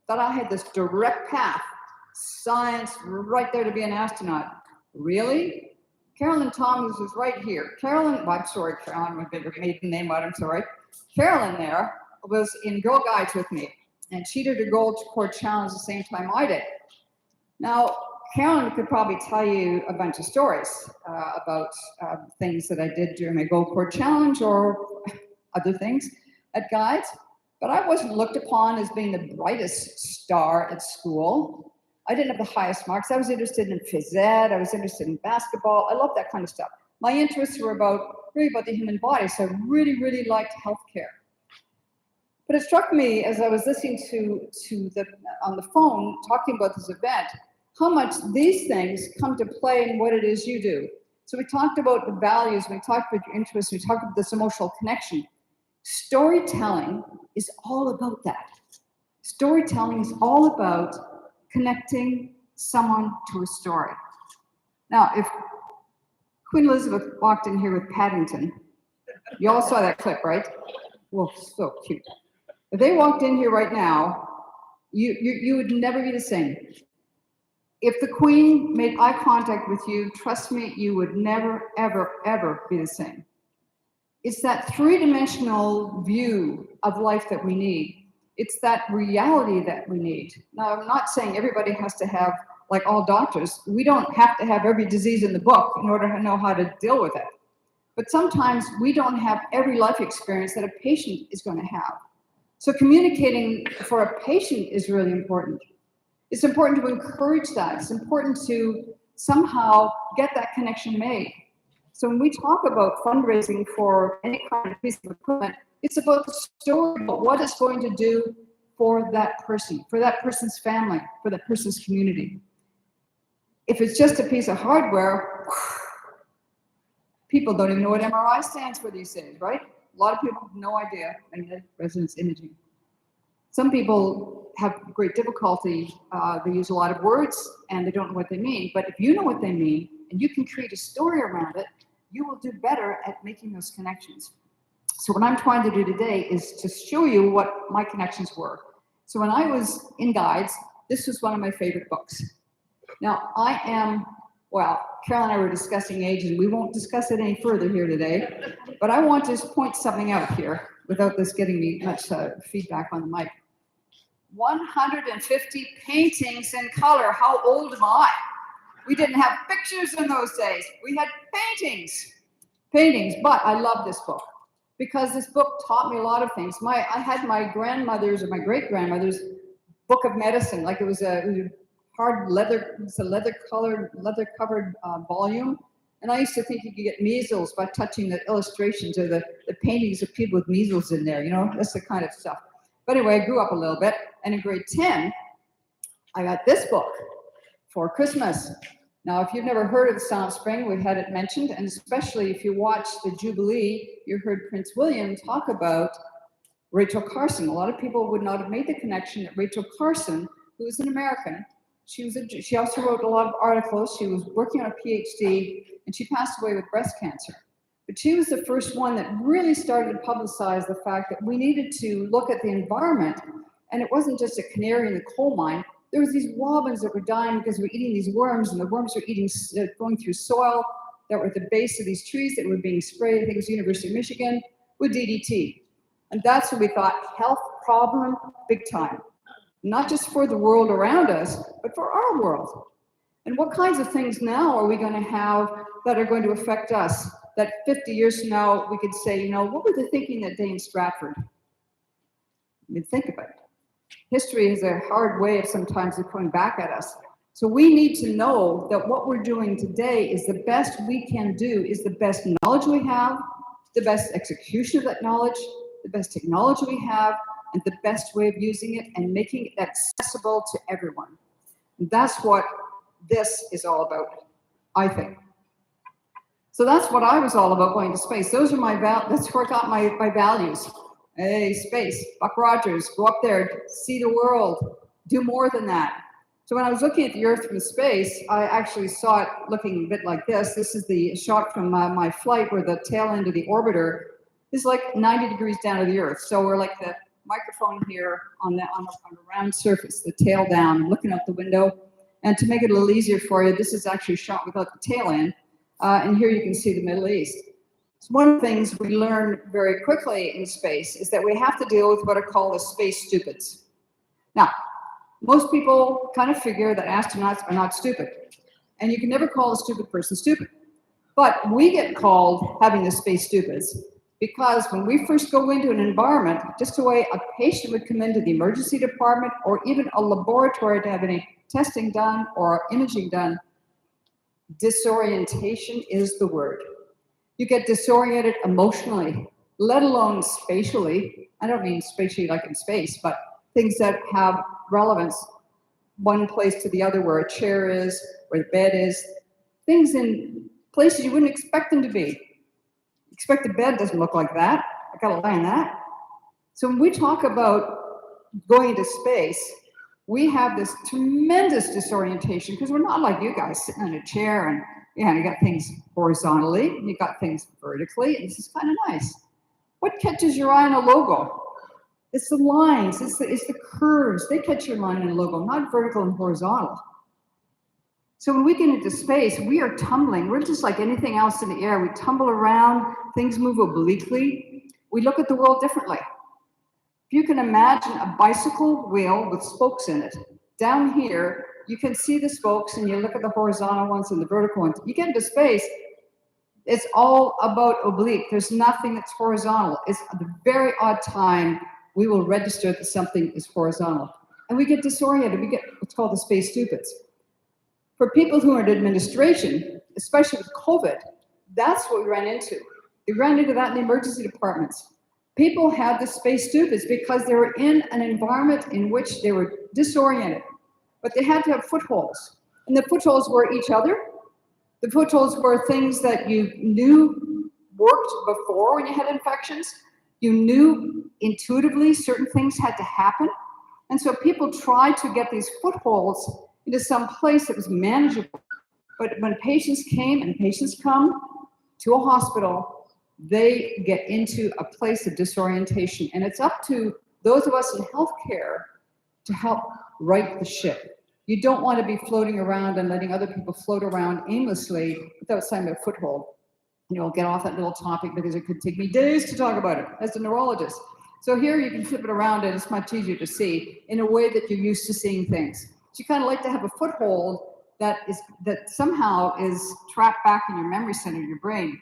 that I had this direct path, science, right there to be an astronaut. Really? Carolyn Thomas was right here. Carolyn, well, I'm sorry, Carolyn, my maiden name, but I'm sorry. Carolyn there was in Girl Guides with me, and she did a Gold Core Challenge the same time I did. Now, Carolyn could probably tell you a bunch of stories about things that I did during my Gold Core Challenge or other things at Guides, but I wasn't looked upon as being the brightest star at school. I didn't have the highest marks. I was interested in phys ed. I was interested in basketball. I love that kind of stuff. My interests were really about the human body, so I really, really liked healthcare. But it struck me as I was listening on the phone, talking about this event, how much these things come to play in what it is you do. So we talked about the values, we talked about your interests, we talked about this emotional connection. Storytelling is all about that. Storytelling is all about connecting someone to a story. Now, if Queen Elizabeth walked in here with Paddington, you all saw that clip, right? Well, so cute. If they walked in here right now, you would never be the same. If the Queen made eye contact with you, trust me, you would never, ever, ever be the same. It's that three-dimensional view of life that we need. It's that reality that we need. Now, I'm not saying everybody has to have, like all doctors, we don't have to have every disease in the book in order to know how to deal with it. But sometimes we don't have every life experience that a patient is going to have. So communicating for a patient is really important. It's important to encourage that. It's important to somehow get that connection made. So when we talk about fundraising for any kind of piece of equipment, it's about the story, about what it's going to do for that person, for that person's family, for that person's community. If it's just a piece of hardware, people don't even know what MRI stands for these days, right? A lot of people have no idea, and resonance imaging. Some people have great difficulty. They use a lot of words and they don't know what they mean. But if you know what they mean and you can create a story around it, you will do better at making those connections. So what I'm trying to do today is to show you what my connections were. So when I was in Guides, this was one of my favorite books. Now well, Carol and I were discussing age, and we won't discuss it any further here today, but I want to just point something out here without this getting me much feedback on the mic. 150 paintings in color. How old am I? We didn't have pictures in those days. We had paintings, but I love this book because this book taught me a lot of things. I had my grandmother's or my great-grandmother's book of medicine, like it was a hard leather, it's a leather-covered volume. And I used to think you could get measles by touching the illustrations or the paintings of people with measles in there, you know, that's the kind of stuff. But anyway, I grew up a little bit, and in grade 10, I got this book for Christmas. Now, if you've never heard of the Silent Spring, we've had it mentioned, and especially if you watch the Jubilee, you heard Prince William talk about Rachel Carson. A lot of people would not have made the connection that Rachel Carson, who is an American, she also wrote a lot of articles. She was working on a PhD, and she passed away with breast cancer. But she was the first one that really started to publicize the fact that we needed to look at the environment, and it wasn't just a canary in the coal mine. There was these robins that were dying because we were eating these worms, and the worms were going through soil, that were at the base of these trees that were being sprayed, I think it was University of Michigan, with DDT. And that's when we thought health problem big time, not just for the world around us, but for our world. And what kinds of things now are we going to have that are going to affect us? That 50 years from now, we could say, you know, what were they thinking that day in Stratford? I mean, think about it. History is a hard way of sometimes of coming back at us. So we need to know that what we're doing today is the best we can do, is the best knowledge we have, the best execution of that knowledge, the best technology we have, and the best way of using it and making it accessible to everyone. And that's what this is all about, I think. So that's what I was all about going to space. Those are that's where I got my values. Hey, space, Buck Rogers, go up there, see the world, do more than that. So when I was looking at the Earth from space, I actually saw it looking a bit like this. This is the shot from my flight where the tail end of the orbiter is like 90 degrees down to the Earth. So we're like the microphone here on a round surface, the tail down, looking out the window. And to make it a little easier for you, this is actually shot without the tail end. And here you can see the Middle East. So one of the things we learn very quickly in space is that we have to deal with what are called the space stupids. Now, most people kind of figure that astronauts are not stupid. And you can never call a stupid person stupid. But we get called having the space stupids because when we first go into an environment, just the way a patient would come into the emergency department or even a laboratory to have any testing done or imaging done, disorientation is the word. You get disoriented emotionally, let alone spatially. I don't mean spatially like in space, but things that have relevance one place to the other, where a chair is, where the bed is, things in places you wouldn't expect them to be. Expect the bed doesn't look like that. I gotta lie on that. So when we talk about going into space, we have this tremendous disorientation because we're not like you guys sitting in a chair and you got things horizontally, and you got things vertically, and this is kind of nice. What catches your eye in a logo? It's the lines, it's the curves. They catch your mind in a logo, not vertical and horizontal. So when we get into space, we are tumbling. We're just like anything else in the air. We tumble around, things move obliquely. We look at the world differently. If you can imagine a bicycle wheel with spokes in it, down here, you can see the spokes and you look at the horizontal ones and the vertical ones. You get into space, it's all about oblique. There's nothing that's horizontal. It's at the very odd time we will register that something is horizontal. And we get disoriented. We get what's called the space stupids. For people who are in administration, especially with COVID, that's what we ran into. We ran into that in the emergency departments. People had the space stupids because they were in an environment in which they were disoriented, but they had to have footholds. And the footholds were each other. The footholds were things that you knew worked before when you had infections. You knew intuitively certain things had to happen. And so people tried to get these footholds into some place that was manageable. But when patients came, and patients come to a hospital, they get into a place of disorientation. And it's up to those of us in healthcare to help right the ship. You don't want to be floating around and letting other people float around aimlessly without signing a foothold. And you'll get off that little topic because it could take me days to talk about it as a neurologist. So here you can flip it around and it's much easier to see in a way that you're used to seeing things. So you kind of like to have a foothold that somehow is trapped back in your memory center of your brain.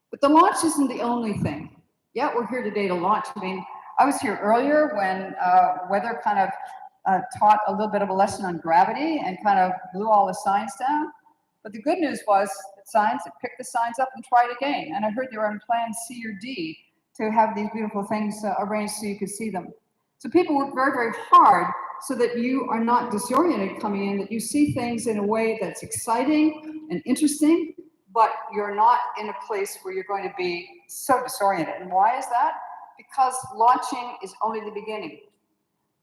But the launch isn't the only thing. Yeah, we're here today to launch. I mean, I was here earlier when weather kind of taught a little bit of a lesson on gravity and kind of blew all the signs down. But the good news was that science had picked the signs up and tried again. And I heard they were on plan C or D to have these beautiful things arranged so you could see them. So people work very, very hard so that you are not disoriented coming in, that you see things in a way that's exciting and interesting, but you're not in a place where you're going to be so disoriented. And why is that? Because launching is only the beginning.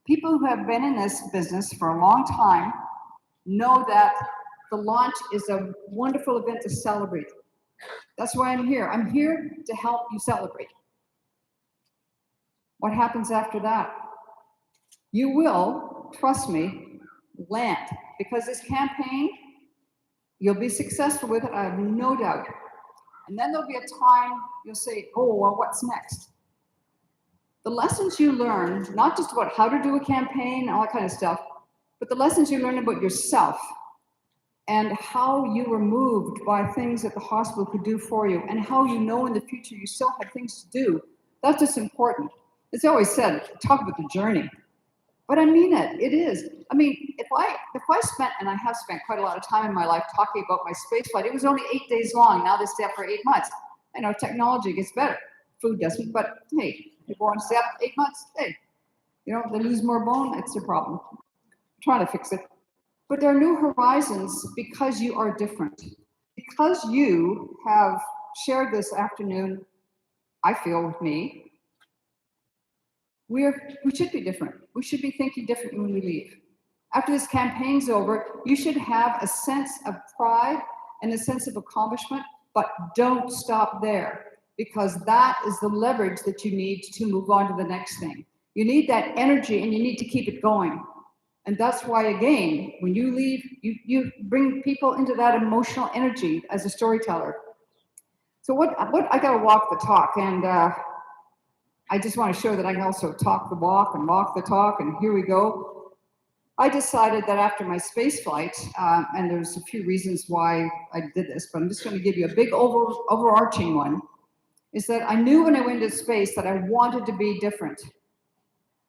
People who have been in this business for a long time know that the launch is a wonderful event to celebrate. That's why I'm here. I'm here to help you celebrate. What happens after that? You will, trust me, land. Because this campaign, You'll be successful with it, I have no doubt. And then there'll be a time you'll say, oh, well, what's next? The lessons you learn, not just about how to do a campaign, all that kind of stuff, but the lessons you learn about yourself and how you were moved by things that the hospital could do for you and how you know in the future you still have things to do. That's just important. It's always said, talk about the journey. But I mean it, it is. I mean, if I spent, and I have spent quite a lot of time in my life talking about my space flight, it was only 8 days long, now they stay up for 8 months. I know technology gets better, food doesn't, but hey, people want to stay up 8 months, hey, you know, they lose more bone, it's their problem. I'm trying to fix it. But there are new horizons because you are different. Because you have shared this afternoon, I feel, with me, we should be different. We should be thinking differently when we leave. After this campaign's over, you should have a sense of pride and a sense of accomplishment, but don't stop there, because that is the leverage that you need to move on to the next thing. You need that energy and you need to keep it going. And that's why, again, when you leave, you bring people into that emotional energy as a storyteller. So what I gotta walk the talk, and I just want to show that I can also talk the walk and walk the talk, and here we go. I decided that after my space flight, and there's a few reasons why I did this, but I'm just going to give you a big overarching one, is that I knew when I went into space that I wanted to be different.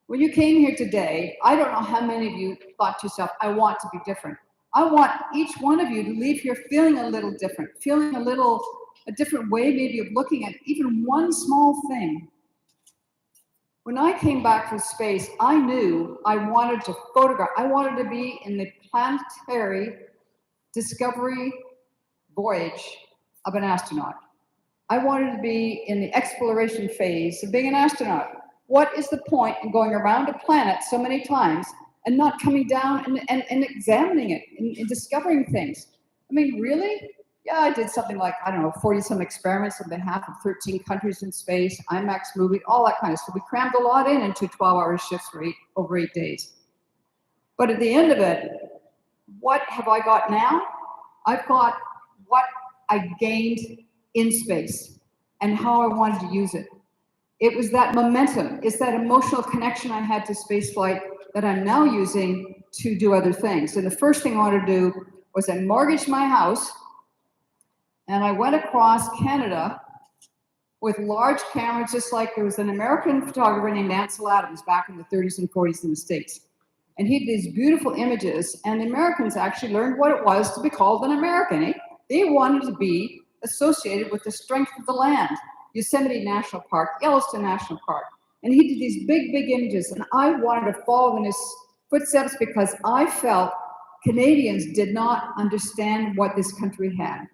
When you came here today, I don't know how many of you thought to yourself, I want to be different. I want each one of you to leave here feeling a little different, feeling a different way maybe of looking at even one small thing. When I came back from space, I knew I wanted to photograph. I wanted to be in the planetary discovery voyage of an astronaut. I wanted to be in the exploration phase of being an astronaut. What is the point in going around a planet so many times and not coming down and examining it and discovering things? I mean, really? Yeah, I did something like, I don't know, 40-some experiments on behalf of 13 countries in space, IMAX movie, all that kind of stuff. We crammed a lot into 12-hour shifts for over 8 days. But at the end of it, what have I got now? I've got what I gained in space and how I wanted to use it. It was that momentum, it's that emotional connection I had to spaceflight that I'm now using to do other things. And the first thing I wanted to do was I mortgaged my house, and I went across Canada with large cameras, just like there was an American photographer named Ansel Adams back in the 30s and 40s in the States. And he did these beautiful images, and the Americans actually learned what it was to be called an American. Eh? They wanted to be associated with the strength of the land. Yosemite National Park, Yellowstone National Park. And he did these big, big images, and I wanted to follow in his footsteps because I felt Canadians did not understand what this country had.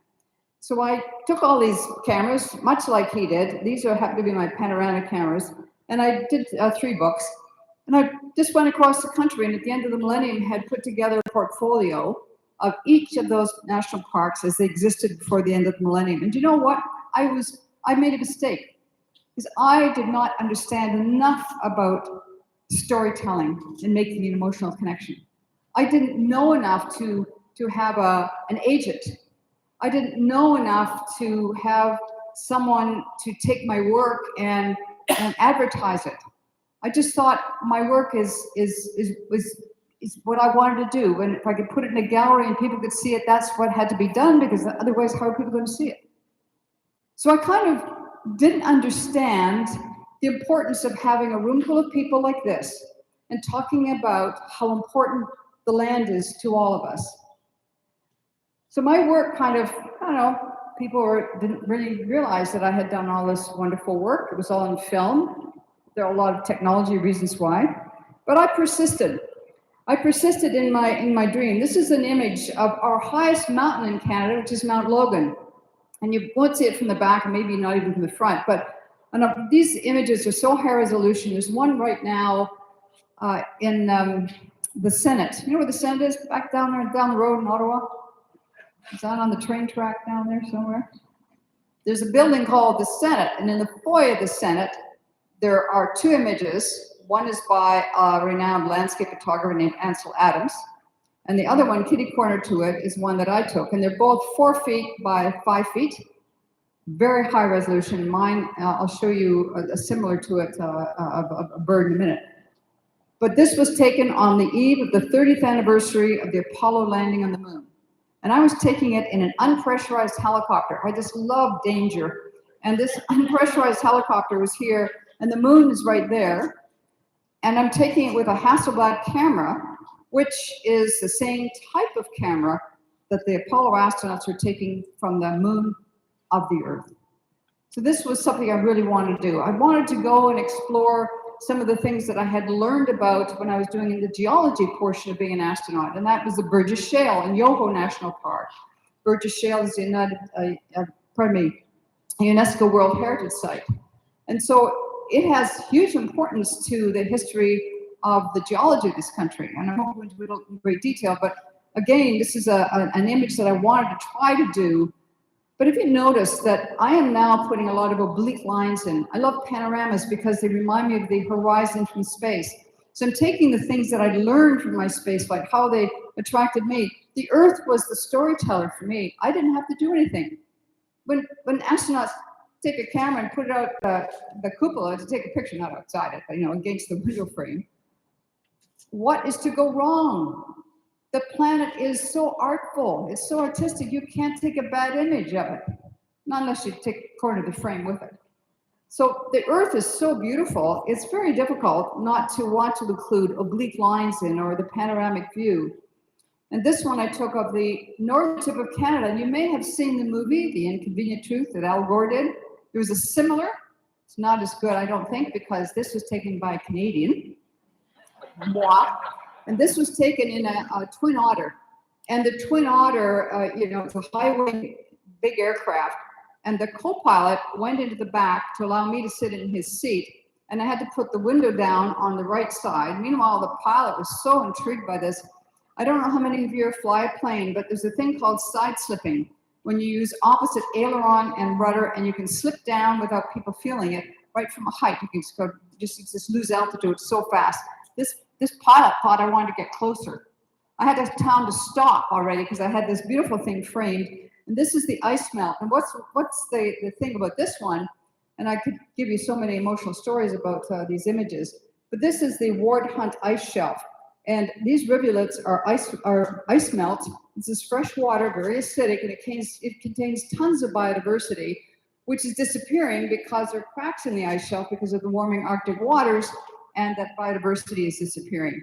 So I took all these cameras, much like he did. These happen to be my panoramic cameras. And I did 3 books. And I just went across the country, and at the end of the millennium had put together a portfolio of each of those national parks as they existed before the end of the millennium. And you know what? I made a mistake because I did not understand enough about storytelling and making an emotional connection. I didn't know enough to have an agent. I didn't know enough to have someone to take my work and advertise it. I just thought my work is what I wanted to do. And if I could put it in a gallery and people could see it, that's what had to be done, because otherwise, how are people going to see it? So I kind of didn't understand the importance of having a room full of people like this and talking about how important the land is to all of us. So my work kind of, I don't know, people didn't really realize that I had done all this wonderful work. It was all in film. There are a lot of technology reasons why, but I persisted. I persisted in my dream. This is an image of our highest mountain in Canada, which is Mount Logan. And you won't see it from the back, and maybe not even from the front, but these images are so high resolution. There's one right now in the Senate. You know where the Senate is? Back down there, down the road in Ottawa? Is that on the train track down there somewhere? There's a building called the Senate, and in the foyer of the Senate, there are 2 images. One is by a renowned landscape photographer named Ansel Adams, And the other one, kitty corner to it, is one that I took. And they're both 4 feet by 5 feet. Very high resolution. Mine, I'll show you a similar to it, a bird in a minute. But this was taken on the eve of the 30th anniversary of the Apollo landing on the moon. And I was taking it in an unpressurized helicopter. I just love danger. And this unpressurized helicopter was here, and the moon is right there. And I'm taking it with a Hasselblad camera, which is the same type of camera that the Apollo astronauts were taking from the moon of the Earth. So this was something I really wanted to do. I wanted to go and explore some of the things that I had learned about when I was doing the geology portion of being an astronaut, and that was the Burgess Shale in Yoho National Park. Burgess Shale is a UNESCO World Heritage Site. And so it has huge importance to the history of the geology of this country. And I won't go into it in great detail, but again, this is an image that I wanted to try to do. But if you notice that I am now putting a lot of oblique lines in. I love panoramas because they remind me of the horizon from space. So I'm taking the things that I learned from my space flight, how they attracted me. The Earth was the storyteller for me. I didn't have to do anything. When astronauts take a camera and put it out the cupola to take a picture, not outside it, but against the window frame, what is to go wrong? The planet is so artful, it's so artistic, you can't take a bad image of it, not unless you take a corner of the frame with it. So the Earth is so beautiful, it's very difficult not to want to include oblique lines in or the panoramic view. And this one I took of the northern tip of Canada. And you may have seen the movie, The Inconvenient Truth, that Al Gore did. There was a similar, it's not as good, I don't think, because this was taken by a Canadian. Moi. And this was taken in a Twin Otter. And the Twin Otter, it's a high-wing, big aircraft. And the co-pilot went into the back to allow me to sit in his seat. And I had to put the window down on the right side. Meanwhile, the pilot was so intrigued by this. I don't know how many of you fly a plane, but there's a thing called side slipping, when you use opposite aileron and rudder, and you can slip down without people feeling it right from a height. You can just lose altitude so fast. This pilot thought I wanted to get closer. I had time to stop already because I had this beautiful thing framed. And this is the ice melt. And what's the thing about this one? And I could give you so many emotional stories about these images. But this is the Ward Hunt ice shelf. And these rivulets are ice melt. This is fresh water, very acidic, and it contains tons of biodiversity, which is disappearing because there are cracks in the ice shelf because of the warming Arctic waters, and that biodiversity is disappearing.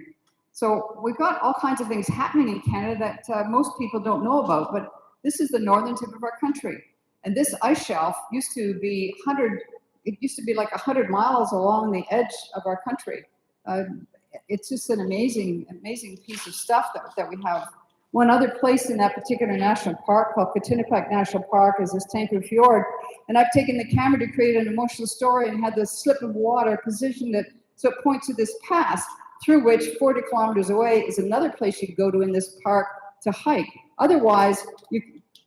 So we've got all kinds of things happening in Canada that most people don't know about, but this is the northern tip of our country. And this ice shelf used to be like 100 miles along the edge of our country. It's just an amazing piece of stuff that we have. One other place in that particular national park called Katinupak National Park is this Tanku Fjord. And I've taken the camera to create an emotional story and had this slip of water positioned it so it points to this pass through which 40 kilometers away is another place you go to in this park to hike. Otherwise, you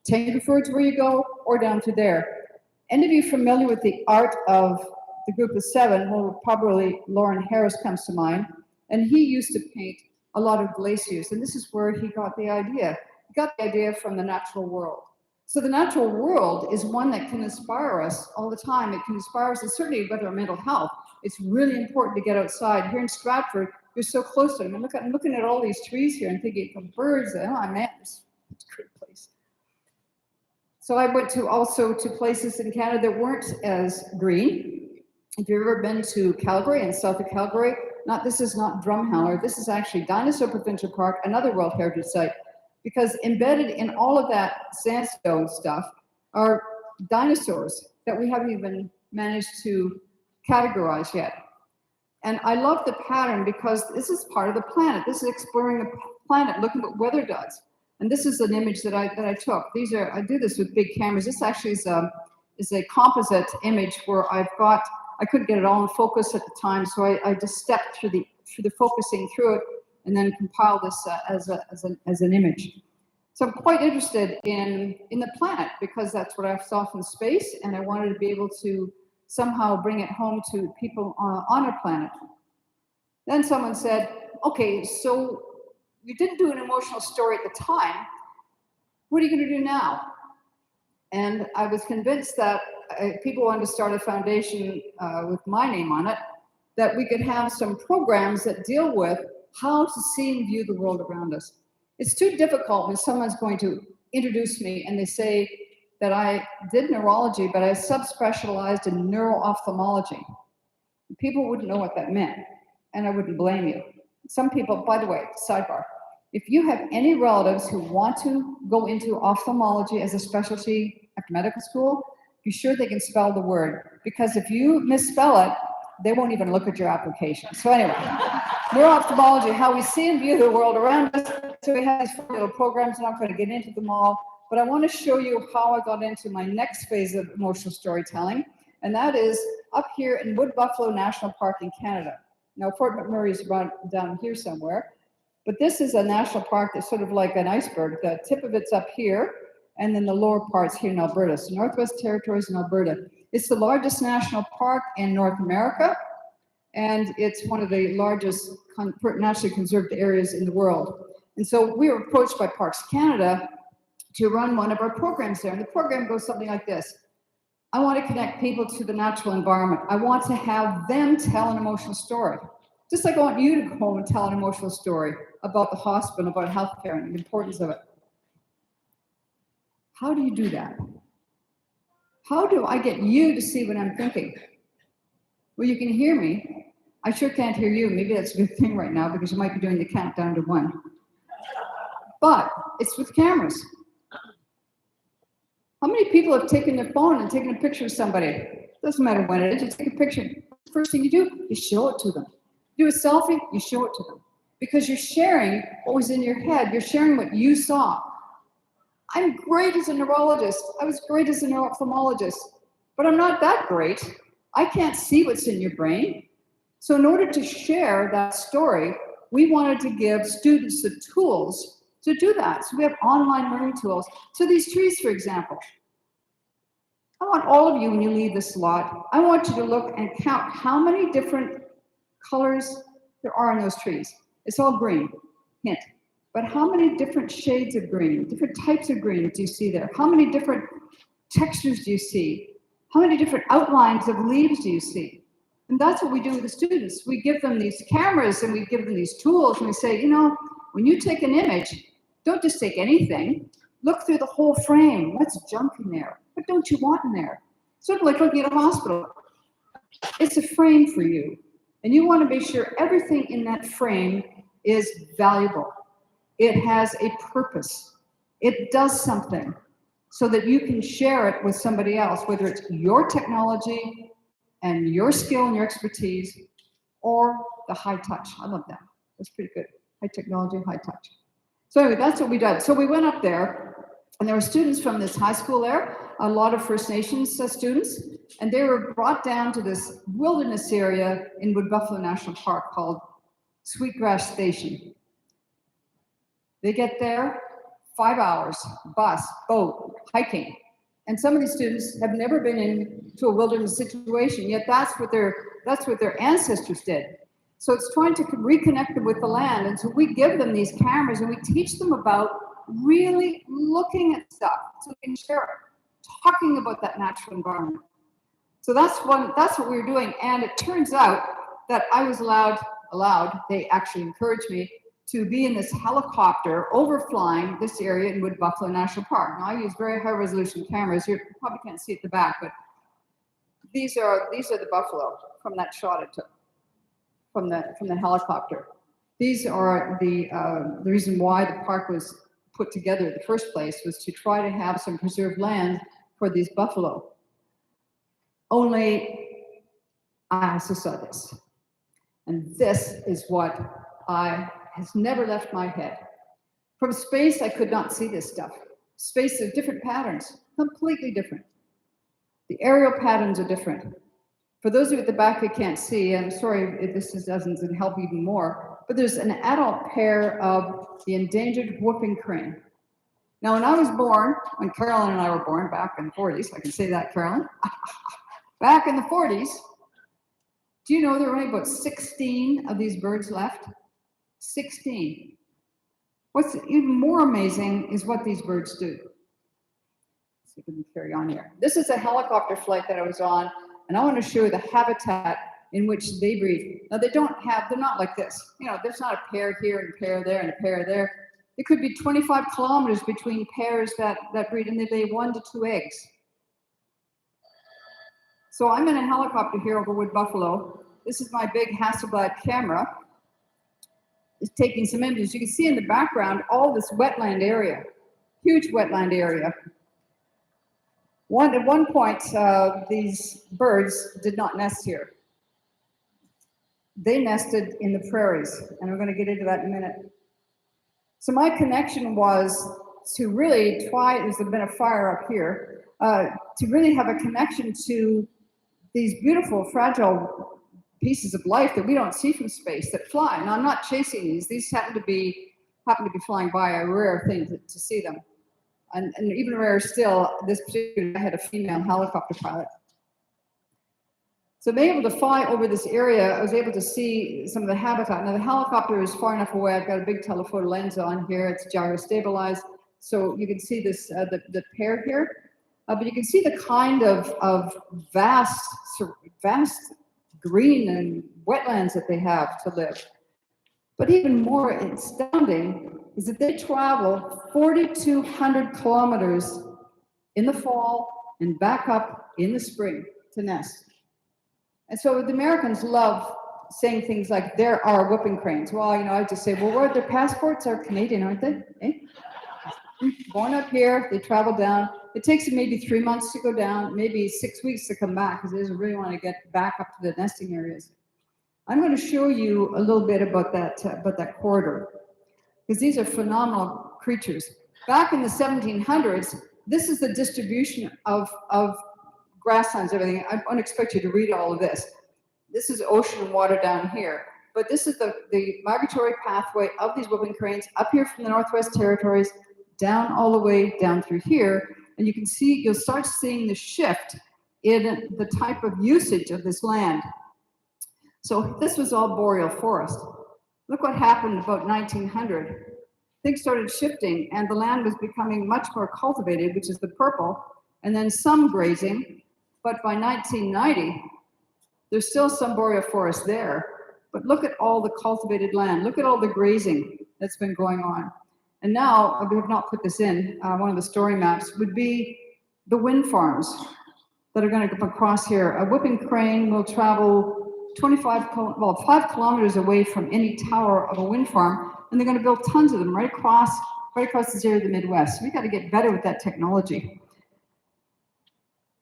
Tanku Fjord's where you go or down to there. Any of you familiar with the art of the group of seven? Well, probably Lauren Harris comes to mind. And he used to paint a lot of glaciers. And this is where he got the idea. He got the idea from the natural world. So the natural world is one that can inspire us all the time. It can inspire us, and certainly with our mental health. It's really important to get outside. Here in Stratford, you're so close to it. I'm looking at all these trees here and thinking of birds. Oh, man, it's a great place. So I went also to places in Canada that weren't as green. If you've ever been to Calgary and south of Calgary, this is not Drumheller, this is actually Dinosaur Provincial Park, another World Heritage Site, because embedded in all of that sandstone stuff are dinosaurs that we haven't even managed to categorize yet. And I love the pattern because this is part of the planet. This is exploring the planet, looking at what weather does. And this is an image that I took. I do this with big cameras. This actually is a composite image where I couldn't get it all in focus at the time, so I just stepped through the focusing through it and then compiled this as an image. So I'm quite interested in the planet because that's what I saw from space, and I wanted to be able to somehow bring it home to people on our planet. Then someone said, okay, so You didn't do an emotional story at the time. What are you going to do now? And I was convinced that people wanted to start a foundation with my name on it, that we could have some programs that deal with how to see and view the world around us. It's too difficult when someone's going to introduce me and they say that I did neurology, but I subspecialized in neuro-ophthalmology. People wouldn't know what that meant, and I wouldn't blame you. Some people, by the way, sidebar, if you have any relatives who want to go into ophthalmology as a specialty after medical school, be sure they can spell the word, because if you misspell it, they won't even look at your application. So anyway, neuro-ophthalmology, how we see and view the world around us. So we have these 4 little programs. I'm not going to get into them all, but I want to show you how I got into my next phase of emotional storytelling, and that is up here in Wood Buffalo National Park in Canada. Now, Fort McMurray is down here somewhere, but this is a national park that's sort of like an iceberg. The tip of it's up here, and then the lower part's here in Alberta. So Northwest Territories and Alberta. It's the largest national park in North America, and it's one of the largest naturally conserved areas in the world. And so we were approached by Parks Canada to run one of our programs there. And the program goes something like this. I want to connect people to the natural environment. I want to have them tell an emotional story. Just like I want you to go home and tell an emotional story about the hospital, about healthcare and the importance of it. How do you do that? How do I get you to see what I'm thinking? Well, you can hear me. I sure can't hear you. Maybe that's a good thing right now because you might be doing the countdown to 1. But it's with cameras. How many people have taken their phone and taken a picture of somebody? Doesn't matter when it is, you take a picture. First thing you do, you show it to them. Do a selfie, you show it to them. Because you're sharing what was in your head. You're sharing what you saw. I'm great as a neurologist. I was great as a neuro-ophthalmologist, but I'm not that great. I can't see what's in your brain. So in order to share that story, we wanted to give students the tools to do that. So we have online learning tools. So these trees, for example, I want all of you, when you leave this lot, I want you to look and count how many different colors there are in those trees. It's all green, hint. But how many different shades of green, different types of green do you see there? How many different textures do you see? How many different outlines of leaves do you see? And that's what we do with the students. We give them these cameras and we give them these tools and we say, you know, when you take an image, don't just take anything. Look through the whole frame. What's junk in there? What don't you want in there? Sort of like looking at a hospital. It's a frame for you. And you want to be sure everything in that frame is valuable. It has a purpose. It does something so that you can share it with somebody else, whether it's your technology and your skill and your expertise or the high touch. I love that. That's pretty good. High technology, high touch. So anyway, that's what we did. So we went up there and there were students from this high school there, a lot of First Nations students, and they were brought down to this wilderness area in Wood Buffalo National Park called Sweetgrass Station. They get there, 5 hours, bus, boat, hiking. And some of these students have never been into a wilderness situation, yet that's what their ancestors did. So it's trying to reconnect them with the land. And so we give them these cameras and we teach them about really looking at stuff so they can share it, talking about that natural environment. So that's what we were doing. And it turns out that I was allowed, they actually encouraged me to be in this helicopter overflying this area in Wood Buffalo National Park. Now I use very high resolution cameras. You probably can't see at the back, but these are the buffalo from that shot I took from the helicopter. These are the reason why the park was put together in the first place was to try to have some preserved land for these buffalo. Only I also saw this. And this is what has never left my head. From space, I could not see this stuff. Space is different patterns, completely different. The aerial patterns are different. For those of you at the back who can't see, I'm sorry if this doesn't help even more, but there's an adult pair of the endangered whooping crane. Now, when I was born, when Carolyn and I were born back in the 40s, I can say that, Carolyn, back in the 40s, do you know there were only about 16 of these birds left? 16. What's even more amazing is what these birds do. So we can carry on here. This is a helicopter flight that I was on, and I want to show you the habitat in which they breed. Now they're not like this. You know, there's not a pair here and a pair there and a pair there. There could be 25 kilometers between pairs that breed, and they lay 1 to 2 eggs. So I'm in a helicopter here over Wood Buffalo. This is my big Hasselblad camera. It's taking some images. You can see in the background all this wetland area, huge wetland area. At one point, these birds did not nest here. They nested in the prairies, and we're going to get into that in a minute. So my connection was to really try, there's been a fire up here, to really have a connection to these beautiful, fragile pieces of life that we don't see from space that fly. Now, I'm not chasing these. These happen to be flying by, a rare thing to see them. And even rarer still, this particular, I had a female helicopter pilot. So being able to fly over this area, I was able to see some of the habitat. Now the helicopter is far enough away. I've got a big telephoto lens on here. It's gyro stabilized. So you can see this, the pair here. But you can see the kind of vast green and wetlands that they have to live. But even more astounding is that they travel 4,200 kilometers in the fall and back up in the spring to nest. And so the Americans love saying things like, there are whooping cranes. Well, you know, I just say, well, what, their passports are Canadian, aren't they? Eh? Born up here, they travel down. It takes them maybe 3 months to go down, maybe 6 weeks to come back, because they just really want to get back up to the nesting areas. I'm going to show you a little bit about that corridor, because these are phenomenal creatures. Back in the 1700s, this is the distribution of grasslands, everything. I don't expect you to read all of this. This is ocean and water down here. But this is the migratory pathway of these whooping cranes up here from the Northwest Territories, down all the way down through here. And you can see, you'll start seeing the shift in the type of usage of this land. So this was all boreal forest. Look what happened about 1900. Things started shifting and the land was becoming much more cultivated, which is the purple, and then some grazing. But by 1990, there's still some boreal forest there. But look at all the cultivated land. Look at all the grazing that's been going on. And now, we have not put this in, one of the story maps would be the wind farms that are going to come across here. A whooping crane will travel 5 kilometers away from any tower of a wind farm, and they're going to build tons of them right across this area of the Midwest. We've got to get better with that technology.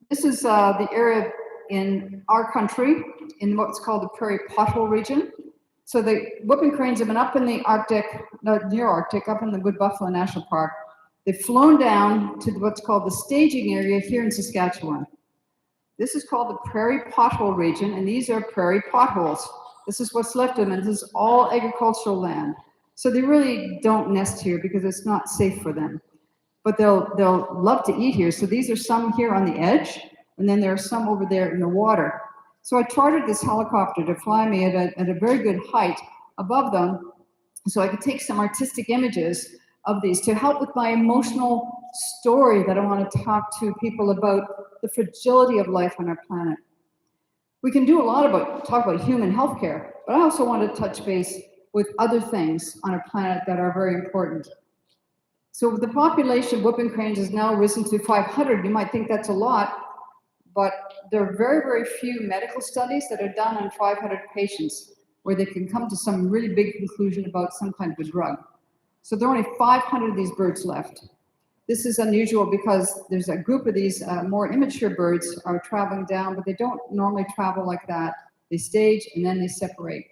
This is the area in our country, in what's called the prairie pothole region. So the whooping cranes have been up in the Arctic, near Arctic, up in the Wood Buffalo National Park. They've flown down to what's called the staging area here in Saskatchewan. This is called the prairie pothole region, and these are prairie potholes. This is what's left of them, and this is all agricultural land. So they really don't nest here because it's not safe for them. But they'll love to eat here. So these are some here on the edge, and then there are some over there in the water. So I chartered this helicopter to fly me at a very good height above them, so I could take some artistic images of these to help with my emotional story that I want to talk to people about the fragility of life on our planet. We can do a lot talk about human healthcare, but I also want to touch base with other things on our planet that are very important. So the population of whooping cranes has now risen to 500. You might think that's a lot, but there are very, very few medical studies that are done on 500 patients where they can come to some really big conclusion about some kind of a drug. So there are only 500 of these birds left. This is unusual because there's a group of these more immature birds are traveling down, but they don't normally travel like that. They stage and then they separate.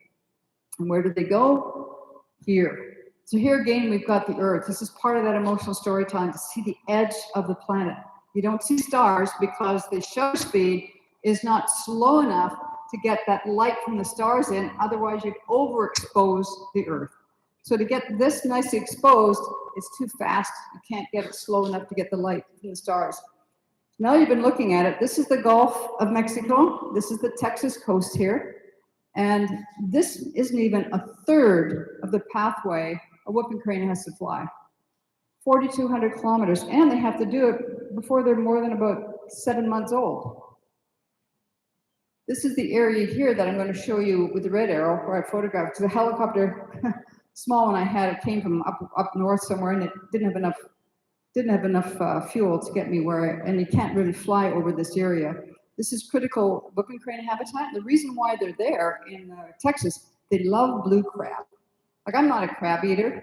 And where do they go? Here. So here again, we've got the Earth. This is part of that emotional storytelling, to see the edge of the planet. You don't see stars because the shutter speed is not slow enough to get that light from the stars in. Otherwise, you'd overexpose the Earth. So to get this nicely exposed, it's too fast. You can't get it slow enough to get the light from the stars. Now you've been looking at it. This is the Gulf of Mexico. This is the Texas coast here. And this isn't even a third of the pathway a whooping crane has to fly. 4,200 kilometers, and they have to do it before they're more than about 7 months old. This is the area here that I'm going to show you with the red arrow where I photographed. The helicopter, small one I had, it came from up north somewhere, and it didn't have enough fuel to get me and you can't really fly over this area. This is critical whooping crane habitat. The reason why they're there in Texas, they love blue crab. Like, I'm not a crab eater,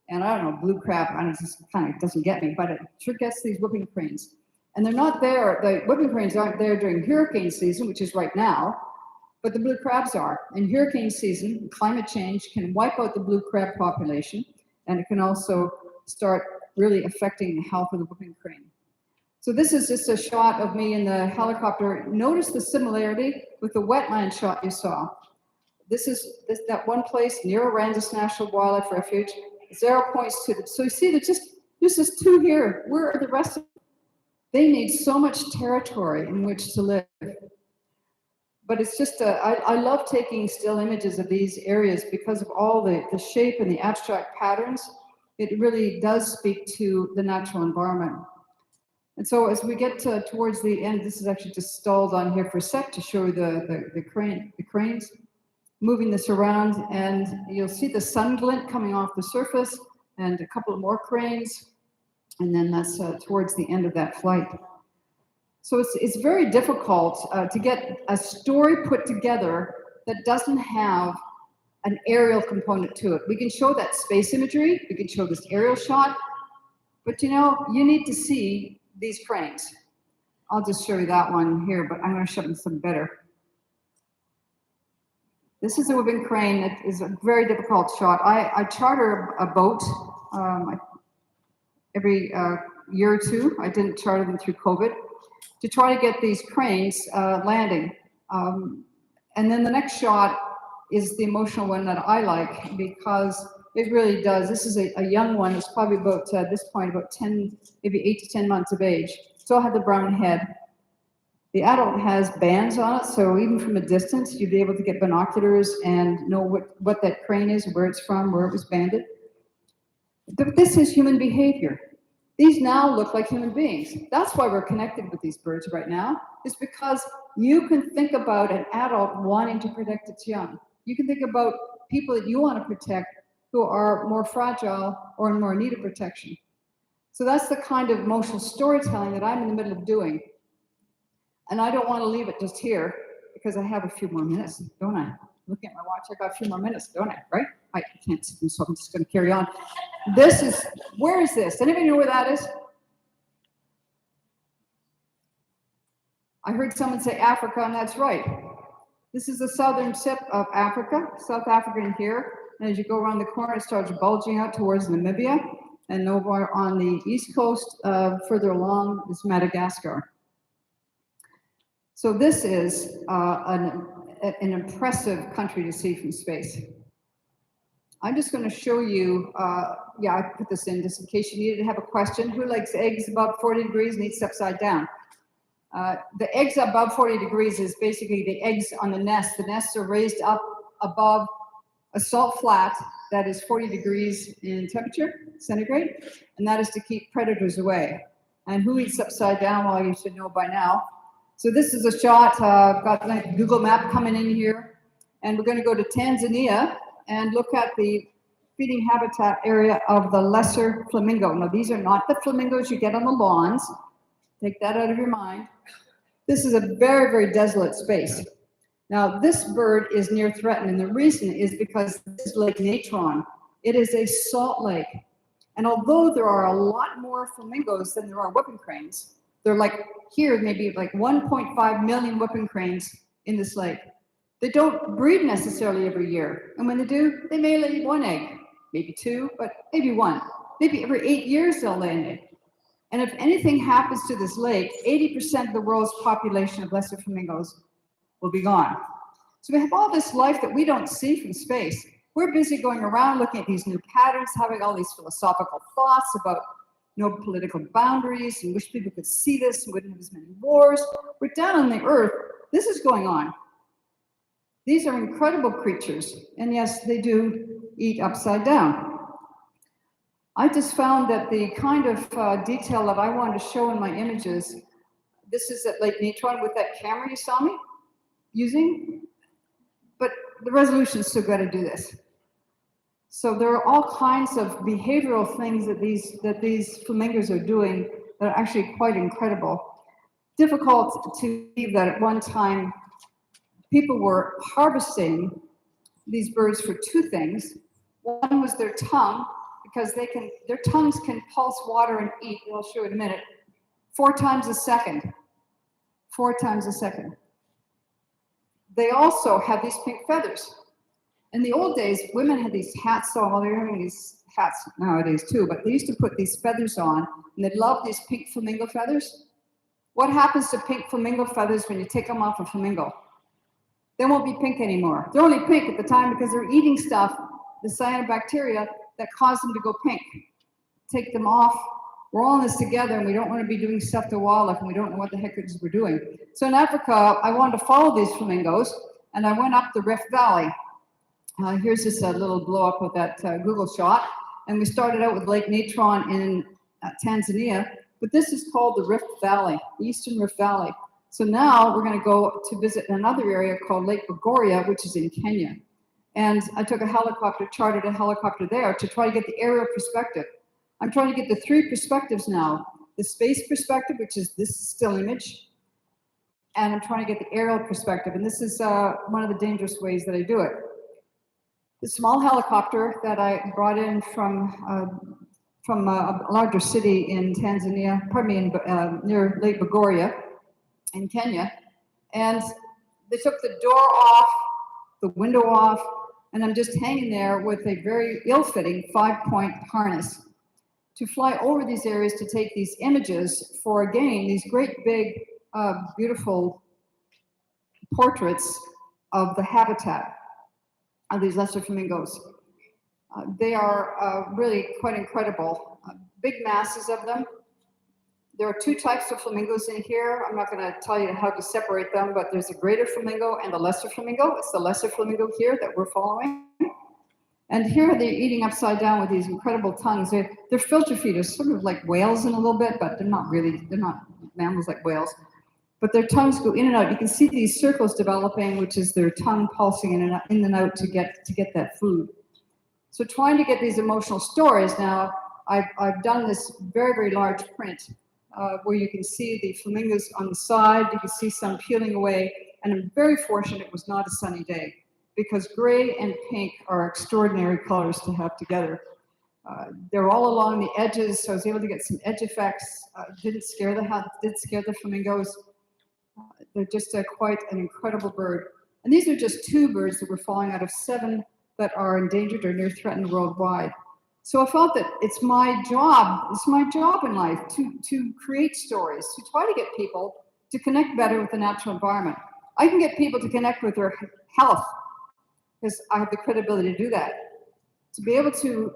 and I don't know, blue crab, it just kind of doesn't get me, but it sure gets these whooping cranes. And they're not there, the whooping cranes aren't there during hurricane season, which is right now, but the blue crabs are. And hurricane season, climate change can wipe out the blue crab population, and it can also start really affecting the health of the whooping crane. So this is just a shot of me in the helicopter. Notice the similarity with the wetland shot you saw. This is that one place near Aransas National Wildlife Refuge. 0 points to them. So you see, there's just 2 here. Where are the rest of them? They need so much territory in which to live. But it's just, I love taking still images of these areas because of all the shape and the abstract patterns. It really does speak to the natural environment. And so as we get towards the end, this is actually just stalled on here for a sec to show you the cranes. Moving this around, and you'll see the sun glint coming off the surface and a couple of more cranes. And then that's towards the end of that flight. So it's very difficult to get a story put together that doesn't have an aerial component to it. We can show that space imagery, we can show this aerial shot, but you need to see these cranes. I'll just show you that one here, but I'm going to show you some better. This is a whooping crane. It is a very difficult shot. I charter a boat every year or two. I didn't charter them through COVID to try to get these cranes landing. And then the next shot is the emotional one that I like because it really does. This is a young one. It's probably about, at this point, about 10, maybe 8 to 10 months of age. Still had the brown head. The adult has bands on it, so even from a distance, you'd be able to get binoculars and know what that crane is, where it's from, where it was banded. But this is human behavior. These now look like human beings. That's why we're connected with these birds right now, is because you can think about an adult wanting to protect its young. You can think about people that you want to protect who are more fragile or in more need of protection. So that's the kind of emotional storytelling that I'm in the middle of doing. And I don't want to leave it just here because I have a few more minutes, don't I? Looking at my watch, I got a few more minutes, don't I? Right? I can't see them, so I'm just going to carry on. Where is this? Anybody know where that is? I heard someone say Africa, and that's right. This is the southern tip of Africa, South Africa in here. And as you go around the corner, it starts bulging out towards Namibia. And over on the east coast, further along, is Madagascar. So this is an impressive country to see from space. I'm just going to show you, I put this in just in case you needed to have a question. Who likes eggs above 40 degrees and eats upside down? The eggs above 40 degrees is basically the eggs on the nest. The nests are raised up above a salt flat that is 40 degrees in temperature, centigrade, and that is to keep predators away. And who eats upside down? Well, you should know by now. So this is a shot, got my Google map coming in here, and we're going to go to Tanzania and look at the feeding habitat area of the lesser flamingo. Now, these are not the flamingos you get on the lawns. Take that out of your mind. This is a very, very desolate space. Now, this bird is near threatened, and the reason is because this is Lake Natron. It is a salt lake. And although there are a lot more flamingos than there are whooping cranes, they're like here, maybe like 1.5 million whooping cranes in this lake. They don't breed necessarily every year. And when they do, they may lay 1 egg, maybe 2, but maybe 1. Maybe every 8 years they'll lay an egg. And if anything happens to this lake, 80% of the world's population of lesser flamingos will be gone. So we have all this life that we don't see from space. We're busy going around looking at these new patterns, having all these philosophical thoughts about no political boundaries and wish people could see this and wouldn't have as many wars. We're down on the earth. This is going on. These are incredible creatures. And yes, they do eat upside down. I just found that the kind of detail that I wanted to show in my images, this is at Lake Natron with that camera you saw me using, but the resolution's still got to do this. So there are all kinds of behavioral things that these flamingos are doing that are actually quite incredible. Difficult to believe that at one time people were harvesting these birds for two things. One was their tongue, because their tongues can pulse water and eat, and I'll show you in a minute, 4 times a second. 4 times a second. They also have these pink feathers. In the old days, women had these hats on. Well, they're having these hats nowadays too, but they used to put these feathers on, and they love these pink flamingo feathers. What happens to pink flamingo feathers when you take them off a flamingo? They won't be pink anymore. They're only pink at the time because they're eating stuff, the cyanobacteria, that cause them to go pink. Take them off. We're all in this together, and we don't want to be doing stuff to wildlife, and we don't know what the heck it is we're doing. So in Africa, I wanted to follow these flamingos, and I went up the Rift Valley. Here's just a little blow up of that Google shot. And we started out with Lake Natron in Tanzania, but this is called the Rift Valley, the Eastern Rift Valley. So now we're going to go to visit another area called Lake Bogoria, which is in Kenya. And I took a helicopter, chartered a helicopter there to try to get the aerial perspective. I'm trying to get the 3 perspectives now. The space perspective, which is this still image, and I'm trying to get the aerial perspective. And this is one of the dangerous ways that I do it. The small helicopter that I brought in from a larger city in Tanzania, pardon me, near Lake Bogoria in Kenya. And they took the door off, the window off, and I'm just hanging there with a very ill-fitting 5-point harness to fly over these areas to take these images for, again, these great big, beautiful portraits of the habitat of these lesser flamingos. They are really quite incredible. Big masses of them. There are 2 types of flamingos in here. I'm not going to tell you how to separate them, but there's a greater flamingo and the lesser flamingo. It's the lesser flamingo here that we're following. And here they're eating upside down with these incredible tongues. They're filter feeders, sort of like whales in a little bit, but they're not mammals like whales. But their tongues go in and out. You can see these circles developing, which is their tongue pulsing in and out to get that food. So trying to get these emotional stories now, I've done this very, very large print where you can see the flamingos on the side. You can see some peeling away. And I'm very fortunate it was not a sunny day, because gray and pink are extraordinary colors to have together. They're all along the edges, so I was able to get some edge effects. Did scare the flamingos. They're just quite an incredible bird. And these are just 2 birds that were falling out of 7 that are endangered or near threatened worldwide. So I felt that it's my job in life to create stories, to try to get people to connect better with the natural environment. I can get people to connect with their health, because I have the credibility to do that. To be able to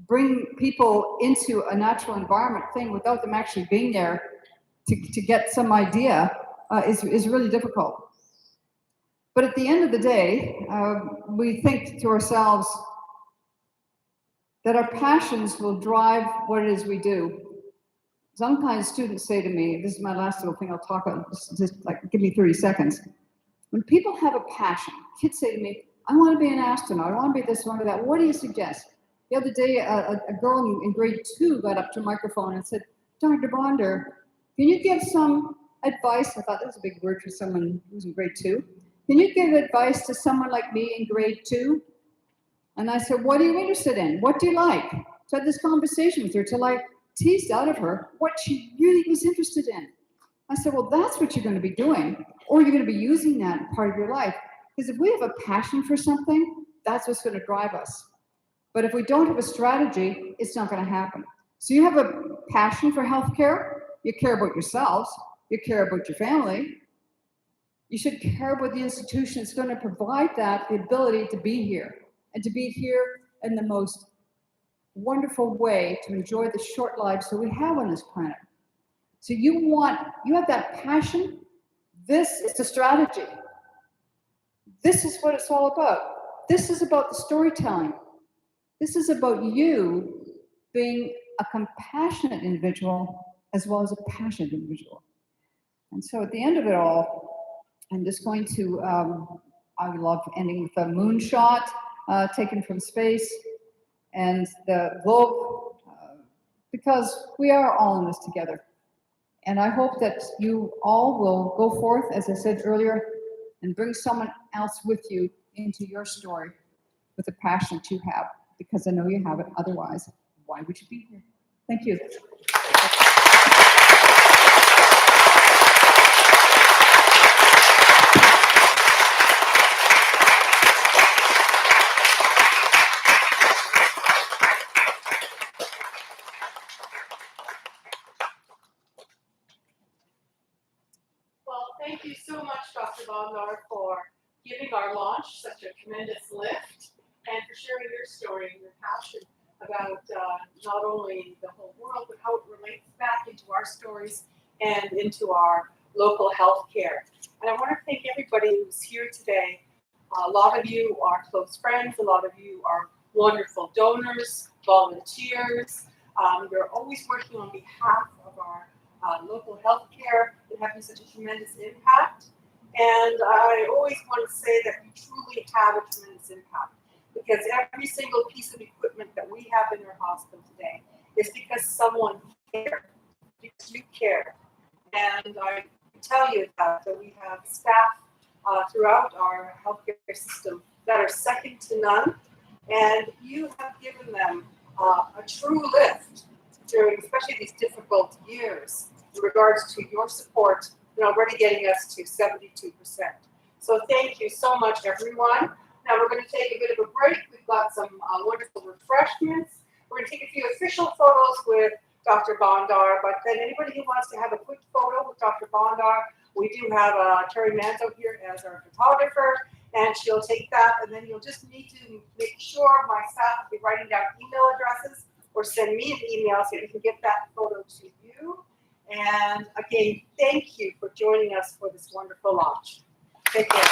bring people into a natural environment thing without them actually being there to get some idea is really difficult. But at the end of the day, we think to ourselves that our passions will drive what it is we do. Sometimes students say to me, this is my last little thing I'll talk about, just like give me 30 seconds. When people have a passion, kids say to me, I want to be an astronaut, I want to be this, I want to be that. What do you suggest? The other day, a girl in grade 2 got up to a microphone and said, Dr. Bonder, can you give some advice? I thought that was a big word for someone who's in grade 2. Can you give advice to someone like me in grade 2? And I said, what are you interested in? What do you like? So I had this conversation with her till I teased out of her what she really was interested in. I said, well, that's what you're going to be doing, or you're going to be using that in part of your life. Because if we have a passion for something, that's what's going to drive us. But if we don't have a strategy, it's not going to happen. So you have a passion for healthcare, you care about yourselves, you care about your family. You should care about the institution that's going to provide that, the ability to be here, and to be here in the most wonderful way to enjoy the short lives that we have on this planet. So you have that passion. This is the strategy. This is what it's all about. This is about the storytelling. This is about you being a compassionate individual as well as a passionate individual. And so at the end of it all, I'm just going to, I love ending with a moonshot taken from space and the globe, because we are all in this together. And I hope that you all will go forth, as I said earlier, and bring someone else with you into your story with the passion that you have, because I know you have it. Otherwise, why would you be here? Thank you. Well, thank you so much, Dr. Bondar, for giving our launch such a tremendous lift and for sharing your story and your passion about not only the whole world, but how it relates back into our stories and into our local health care. And I want to thank everybody who's here today. A lot of you are close friends. A lot of you are wonderful donors, volunteers. You're always working on behalf of our local health care and having such a tremendous impact. And I always want to say that we truly have a tremendous impact, because every single piece of equipment that we have in our hospital today is because someone cared, because you care. And I can tell you that we have staff throughout our healthcare system that are second to none, and you have given them a true lift during especially these difficult years in regards to your support and already getting us to 72%. So thank you so much, everyone. Now we're going to take a bit of a break. We've got some wonderful refreshments. We're going to take a few official photos with Dr. Bondar, but then anybody who wants to have a quick photo with Dr. Bondar, we do have Terry Manzo here as our photographer, and she'll take that, and then you'll just need to make sure my staff will be writing down email addresses or send me an email so we can get that photo to you. And again, thank you for joining us for this wonderful launch. Take care.